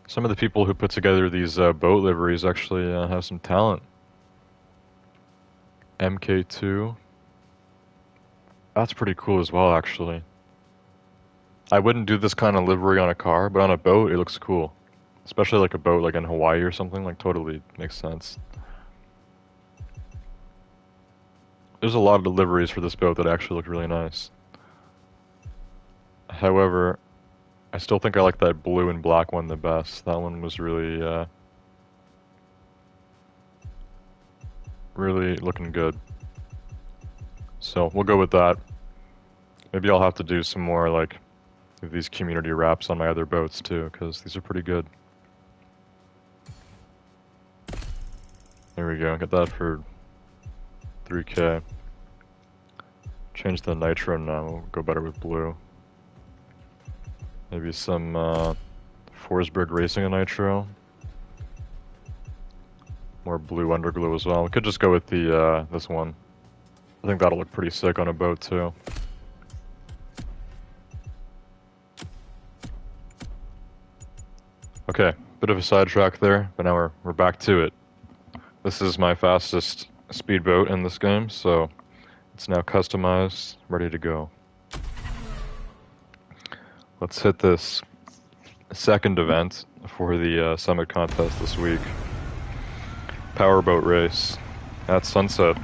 Some of the people who put together these boat liveries actually have some talent. MK2. That's pretty cool as well, actually. I wouldn't do this kind of livery on a car, but on a boat, it looks cool. Especially like a boat like in Hawaii or something, like totally makes sense. There's a lot of liveries for this boat that actually look really nice. However, I still think I like that blue and black one the best. That one was really looking good. So we'll go with that. Maybe I'll have to do some more like these community wraps on my other boats too, because these are pretty good. There we go, get that for 3K. Change the nitro now, we'll go better with blue. Maybe some Forsberg Racing and nitro. More blue underglow as well. We could just go with the this one. I think that'll look pretty sick on a boat too. Okay, bit of a sidetrack there, but now we're back to it. This is my fastest speedboat in this game, so it's now customized, ready to go. Let's hit this second event for the summit contest this week. Powerboat race at sunset.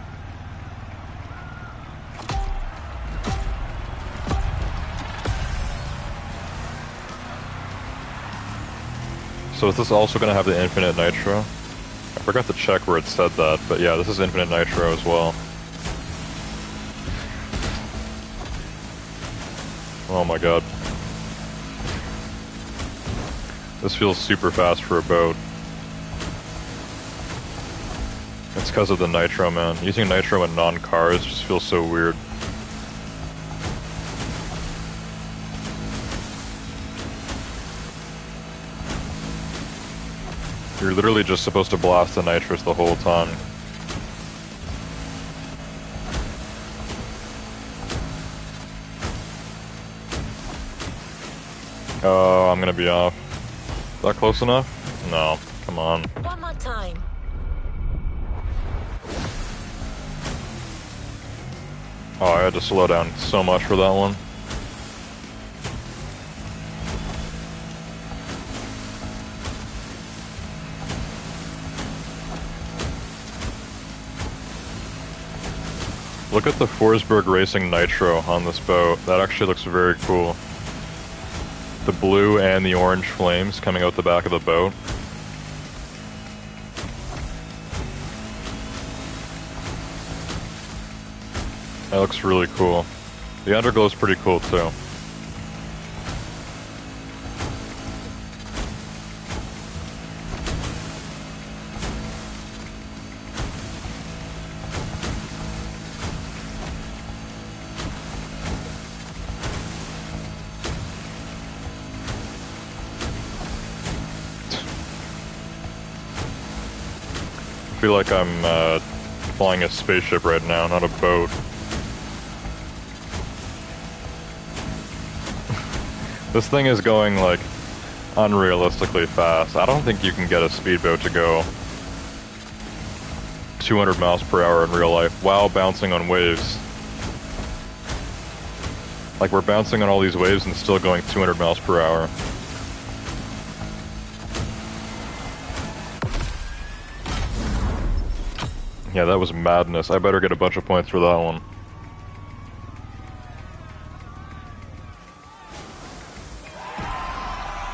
So is this also going to have the infinite nitro? I forgot to check where it said that, but yeah, this is infinite nitro as well. Oh my god. This feels super fast for a boat. It's because of the nitro, man. Using nitro in non-cars just feels so weird. You're literally just supposed to blast the nitrous the whole time. Oh, I'm gonna be off. Is that close enough? No, come on. One more time. Oh, I had to slow down so much for that one. Look at the Forsberg Racing Nitro on this boat. That actually looks very cool. The blue and the orange flames coming out the back of the boat. That looks really cool. The underglow is pretty cool too. I feel like I'm flying a spaceship right now, not a boat. This thing is going like unrealistically fast. I don't think you can get a speedboat to go 200 miles per hour in real life while bouncing on waves. Like, we're bouncing on all these waves and still going 200 miles per hour. Yeah, that was madness. I better get a bunch of points for that one.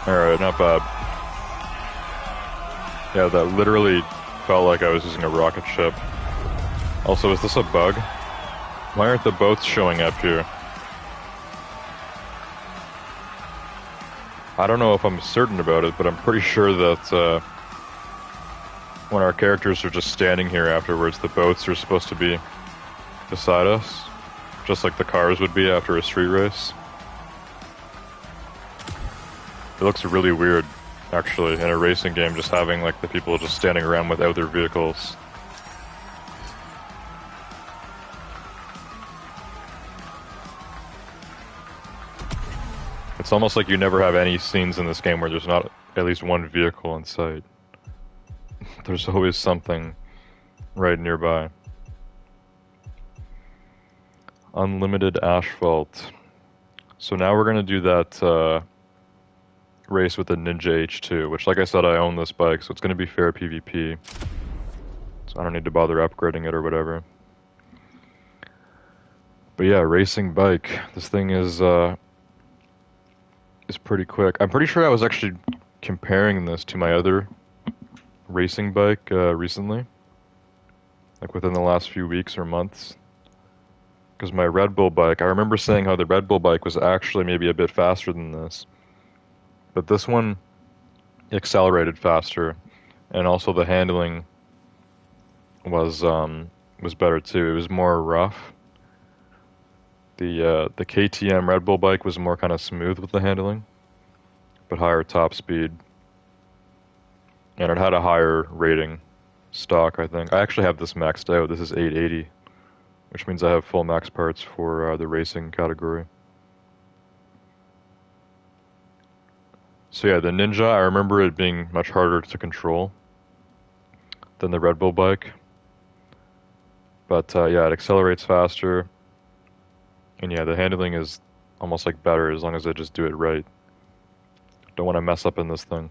Alright, not bad. Yeah, that literally felt like I was using a rocket ship. Also, is this a bug? Why aren't the boats showing up here? I don't know if I'm certain about it, but I'm pretty sure that when our characters are just standing here afterwards, the boats are supposed to be beside us, just like the cars would be after a street race. It looks really weird, actually, in a racing game, just having like the people just standing around without their vehicles. It's almost like you never have any scenes in this game where there's not at least one vehicle in sight. There's always something right nearby. Unlimited asphalt. So now we're gonna do that race with the Ninja H2, which, like I said, I own this bike, so it's gonna be fair PvP. So I don't need to bother upgrading it or whatever. But yeah, racing bike. This thing is pretty quick. I'm pretty sure I was actually comparing this to my other racing bike recently, like within the last few weeks or months. Because my Red Bull bike, I remember saying how the Red Bull bike was actually maybe a bit faster than this, but this one accelerated faster, and also the handling was better too. It was more rough. The KTM Red Bull bike was more kind of smooth with the handling, but higher top speed. And it had a higher rating stock, I think. I actually have this maxed out. This is 880, which means I have full max parts for the racing category. So yeah, the Ninja, I remember it being much harder to control than the Red Bull bike. But yeah, it accelerates faster. And yeah, the handling is almost like better as long as I just do it right. Don't want to mess up in this thing.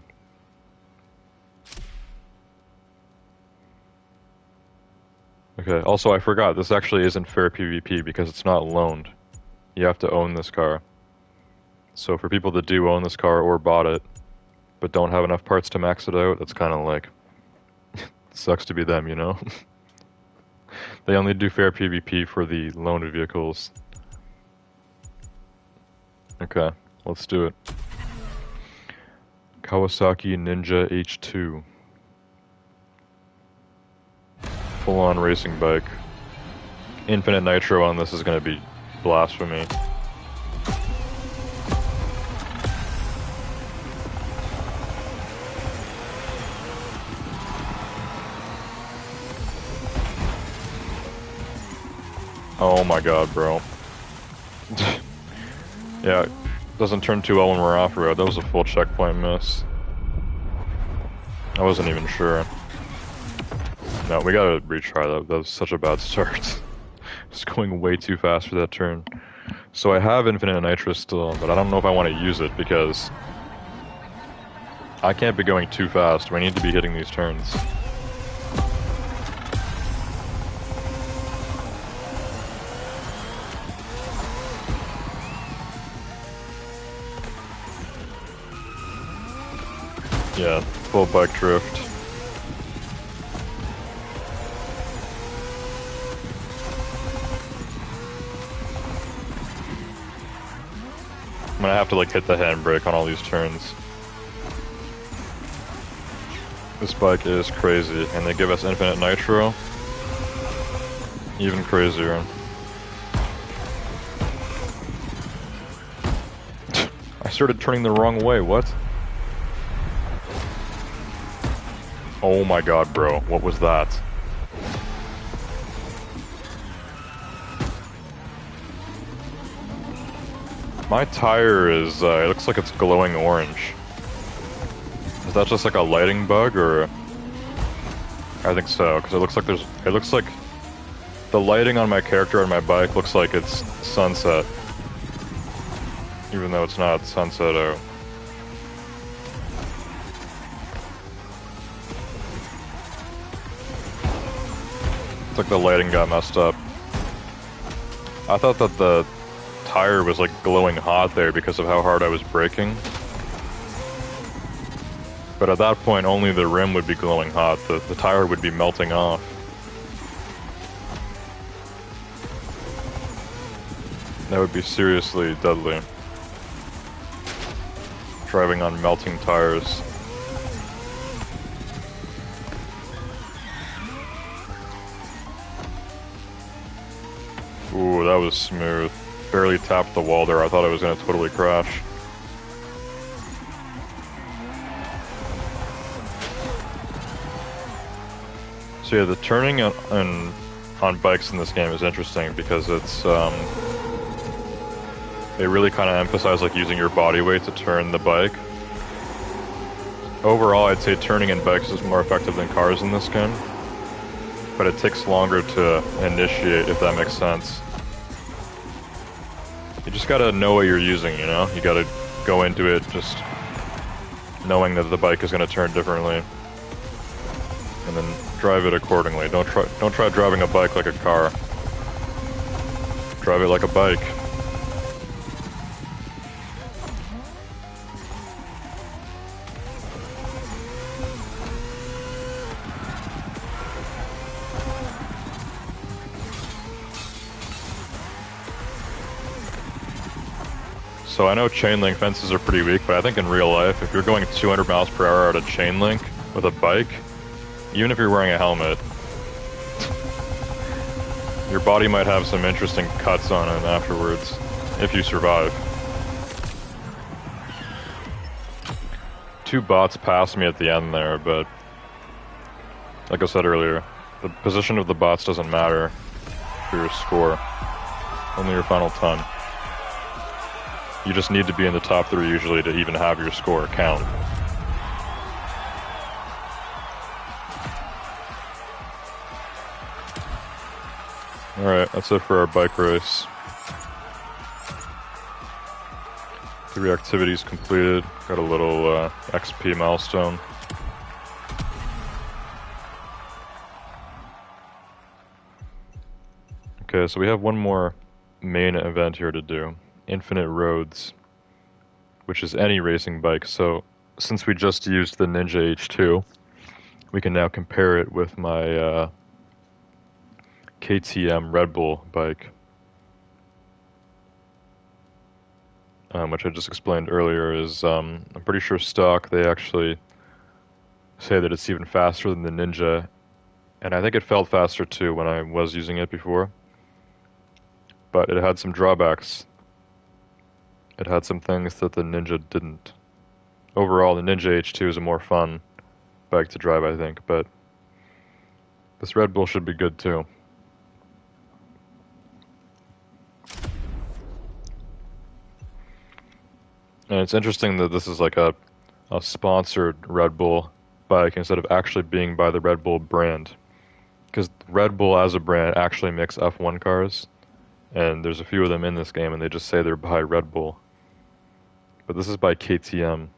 Okay, also I forgot, this actually isn't fair PvP because it's not loaned. You have to own this car. So for people that do own this car or bought it, but don't have enough parts to max it out, it's kind of like, sucks to be them, you know? They only do fair PvP for the loaned vehicles. Okay, let's do it. Kawasaki Ninja H2. Full-on racing bike. Infinite nitro on this is going to be blasphemy. Oh my god, bro. Yeah, it doesn't turn too well when we're off-road. That was a full checkpoint miss. I wasn't even sure. No, we gotta retry that. That was such a bad start. It's going way too fast for that turn. So I have infinite nitro still, but I don't know if I want to use it because I can't be going too fast. We need to be hitting these turns. Yeah, full bike drift. I'm gonna have to like hit the handbrake on all these turns. This bike is crazy, and they give us infinite nitro. Even crazier. I started turning the wrong way, what? Oh my god, bro, what was that? My tire is, it looks like it's glowing orange. Is that just like a lighting bug, or? I think so, because it looks like the lighting on my character on my bike looks like it's sunset. even though it's not sunset out. It's like the lighting got messed up. I thought that the tire was like glowing hot there because of how hard I was braking. But at that point, only the rim would be glowing hot. The tire would be melting off. That would be seriously deadly. Driving on melting tires. Ooh, that was smooth. Barely tapped the wall there. I thought I was gonna totally crash. So yeah, the turning on bikes in this game is interesting because it's they really kind of emphasize like using your body weight to turn the bike. Overall, I'd say turning in bikes is more effective than cars in this game, but it takes longer to initiate, if that makes sense. You just gotta know what you're using, you know? You gotta go into it just knowing that the bike is gonna turn differently, and then drive it accordingly. Don't try driving a bike like a car. Drive it like a bike. So I know chain link fences are pretty weak, but I think in real life, if you're going 200 miles per hour at a chain link with a bike, even if you're wearing a helmet, your body might have some interesting cuts on it afterwards, if you survive. Two bots passed me at the end there, but like I said earlier, the position of the bots doesn't matter for your score, only your final time. You just need to be in the top 3 usually to even have your score count. Alright, that's it for our bike race. 3 activities completed. Got a little XP milestone. Okay, so we have one more main event here to do. Infinite Roads, which is any racing bike. So since we just used the Ninja H2, we can now compare it with my KTM Red Bull bike, which I just explained earlier is, I'm pretty sure stock, they actually say that it's even faster than the Ninja, and I think it felt faster too when I was using it before, but it had some drawbacks. It had some things that the Ninja didn't. Overall, the Ninja H2 is a more fun bike to drive, I think, but this Red Bull should be good too. And it's interesting that this is like a sponsored Red Bull bike instead of actually being by the Red Bull brand. Because Red Bull as a brand actually makes F1 cars, and there's a few of them in this game, and they just say they're by Red Bull. But this is by KTM,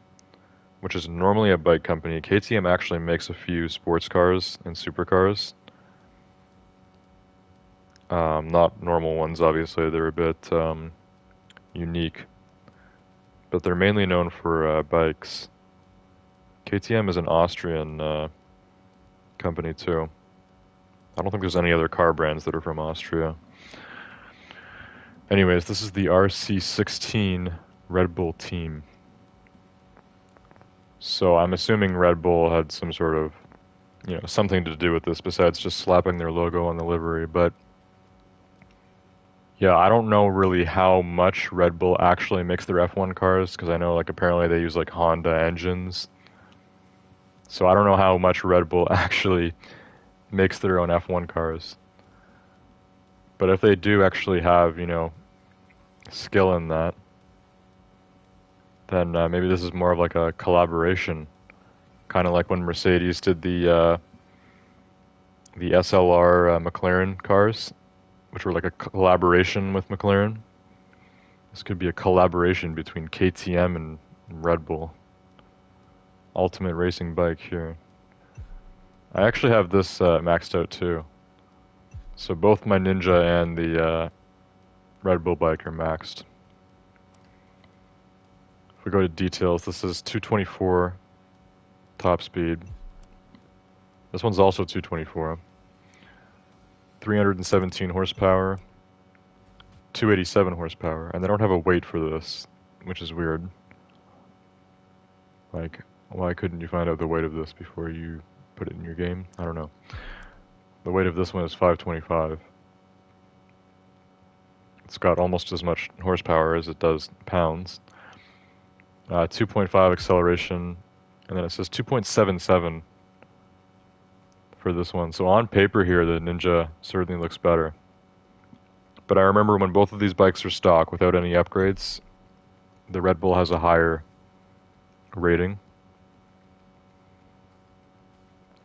which is normally a bike company. KTM actually makes a few sports cars and supercars. Not normal ones, obviously. They're a bit unique. But they're mainly known for bikes. KTM is an Austrian company, too. I don't think there's any other car brands that are from Austria. Anyways, this is the RC16 Red Bull team. So I'm assuming Red Bull had some sort of, something to do with this besides just slapping their logo on the livery. But yeah, I don't know really how much Red Bull actually makes their F1 cars, because I know like apparently they use like Honda engines. So I don't know how much Red Bull actually makes their own F1 cars. But if they do actually have, skill in that, then maybe this is more of like a collaboration, kind of like when Mercedes did the SLR McLaren cars, which were like a collaboration with McLaren. This could be a collaboration between KTM and Red Bull. Ultimate racing bike here. I actually have this maxed out too. So both my Ninja and the Red Bull bike are maxed. If we go to details, this is 224 top speed. This one's also 224. 317 horsepower. 287 horsepower. And they don't have a weight for this, which is weird. Like, why couldn't you find out the weight of this before you put it in your game? I don't know. The weight of this one is 525. It's got almost as much horsepower as it does pounds. 2.5 acceleration, and then it says 2.77 for this one. So on paper here, the Ninja certainly looks better. But I remember when both of these bikes are stock without any upgrades, the Red Bull has a higher rating.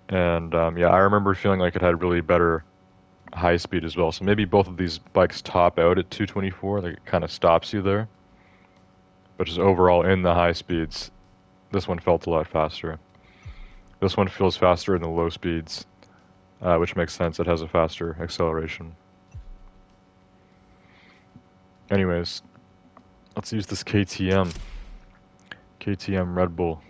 And yeah, I remember feeling like it had really better high speed as well. So maybe both of these bikes top out at 224, like it kind of stops you there. But just overall in the high speeds, this one felt a lot faster. This one feels faster in the low speeds, which makes sense. It has a faster acceleration. Anyways, let's use this KTM. KTM Red Bull.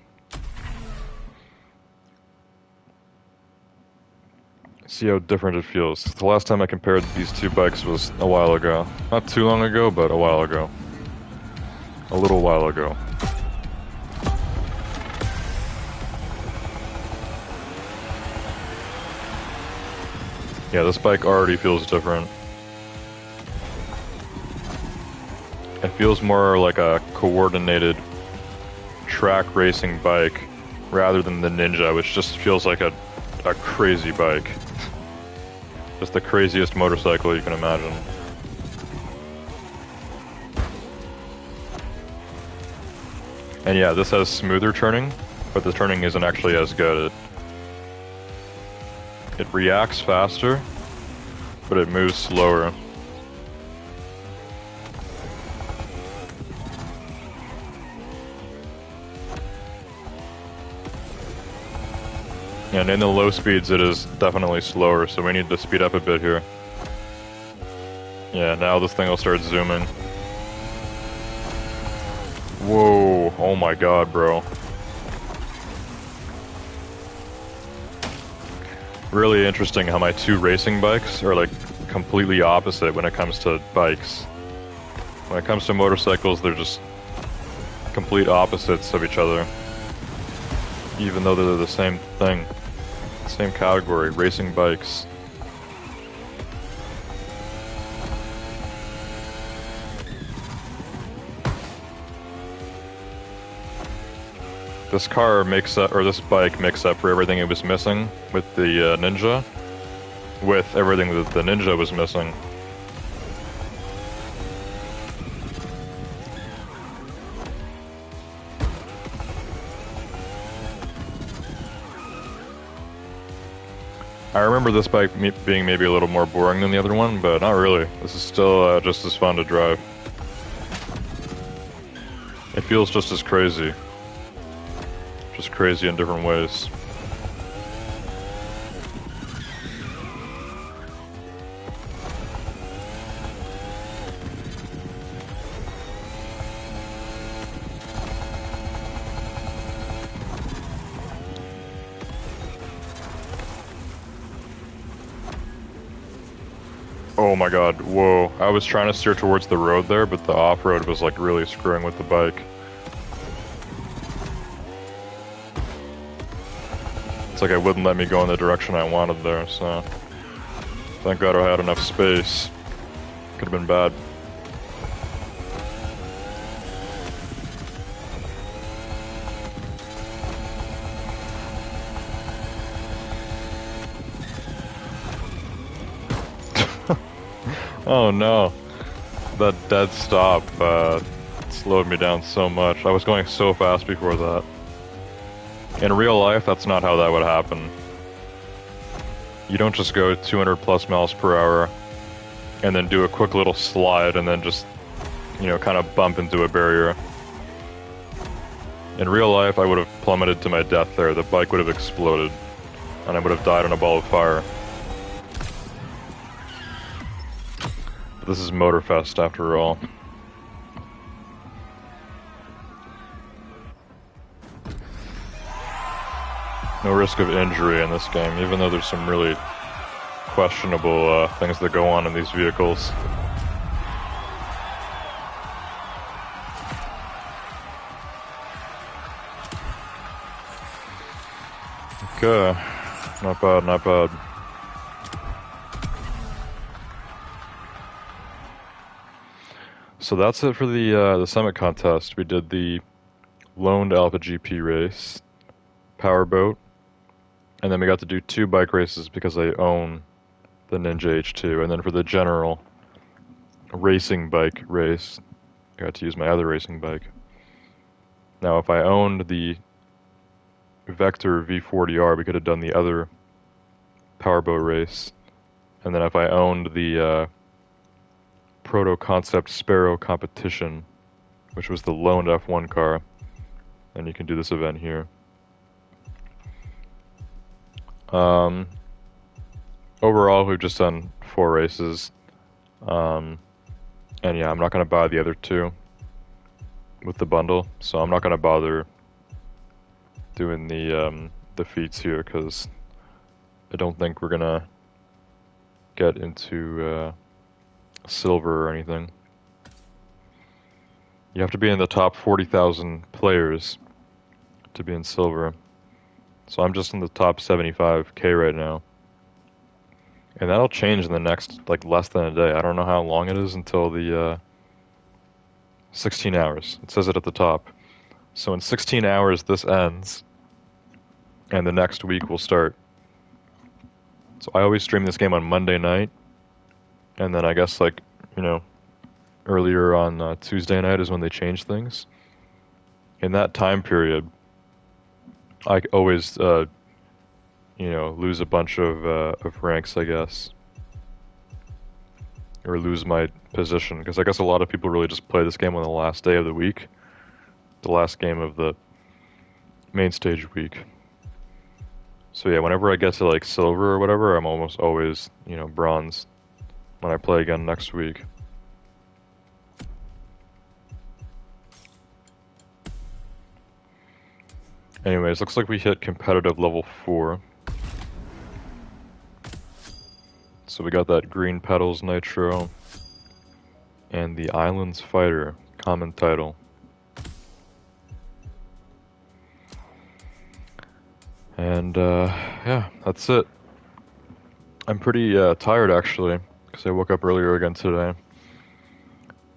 See how different it feels. The last time I compared these two bikes was a while ago. Not too long ago, but a while ago. A little while ago. Yeah, this bike already feels different. It feels more like a coordinated track racing bike rather than the Ninja, which just feels like a crazy bike. Just the craziest motorcycle you can imagine. And yeah, this has smoother turning, but the turning isn't actually as good. It reacts faster, but it moves slower. And in the low speeds it is definitely slower, so we need to speed up a bit here. Yeah, now this thing will start zooming. Whoa, oh my god, bro. Really interesting how my two racing bikes are like completely opposite when it comes to bikes. When it comes to motorcycles, they're just complete opposites of each other. Even though they're the same thing. Same category, racing bikes. This car makes up, or this bike makes up for everything it was missing with the Ninja, with everything that the Ninja was missing. I remember this bike being maybe a little more boring than the other one, but not really. This is still just as fun to drive. It feels just as crazy. Just crazy in different ways. Oh my god, whoa. I was trying to steer towards the road there, but the off-road was like really screwing with the bike. It's like it wouldn't let me go in the direction I wanted there, so... Thank god I had enough space. Could have been bad. Oh no, that dead stop slowed me down so much. I was going so fast before that. In real life, that's not how that would happen. You don't just go 200 plus miles per hour and then do a quick little slide and then just kind of bump into a barrier. In real life, I would have plummeted to my death there. The bike would have exploded, and I would have died in a ball of fire. But this is Motorfest after all. No risk of injury in this game, even though there's some really questionable things that go on in these vehicles. Okay, not bad, not bad. So that's it for the summit contest. We did the loaned Alpha GP race, powerboat, and then we got to do 2 bike races because I own the Ninja H2. And then for the general racing bike race, I got to use my other racing bike. Now, if I owned the Vector V40R, we could have done the other powerboat race. And then if I owned the Proto Concept Sparrow competition, which was the loaned F1 car, then you can do this event here. Overall, we've just done 4 races. And yeah, I'm not going to buy the other 2 with the bundle, so I'm not going to bother doing the feats here because I don't think we're going to get into silver or anything. You have to be in the top 40,000 players to be in silver. So I'm just in the top 75k right now. And that'll change in the next, like, less than a day. I don't know how long it is until the 16 hours. It says it at the top. So in 16 hours, this ends, and the next week will start. So I always stream this game on Monday night, and then I guess, like, earlier on Tuesday night is when they change things. In that time period, I always, lose a bunch of ranks, I guess. Or lose my position, because I guess a lot of people really just play this game on the last day of the week. The last game of the main stage week. So yeah, whenever I get to, like, silver or whatever, I'm almost always, bronze when I play again next week. Anyways, looks like we hit competitive level 4. So we got that Green Petals Nitro and the Islands Fighter common title. And yeah, that's it. I'm pretty tired actually, because I woke up earlier again today.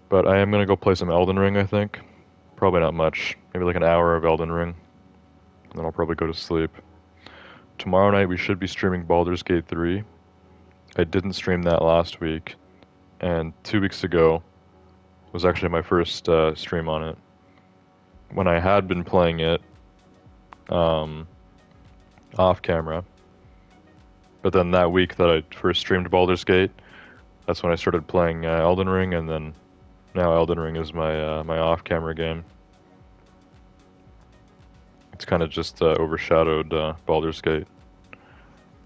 But I am gonna go play some Elden Ring, I think. Probably not much, maybe like an hour of Elden Ring. And then I'll probably go to sleep. Tomorrow night we should be streaming Baldur's Gate 3. I didn't stream that last week, and 2 weeks ago was actually my first stream on it. When I had been playing it off camera, but then that week that I first streamed Baldur's Gate, that's when I started playing Elden Ring, and then now Elden Ring is my my off-camera game. It's kind of just overshadowed Baldur's Gate.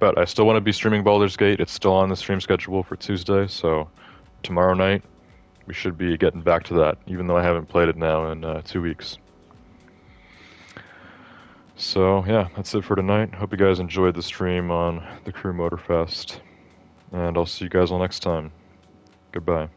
But I still want to be streaming Baldur's Gate. It's still on the stream schedule for Tuesday, so tomorrow night we should be getting back to that, even though I haven't played it now in 2 weeks. So yeah, that's it for tonight. Hope you guys enjoyed the stream on the Crew Motorfest, and I'll see you guys all next time. Goodbye.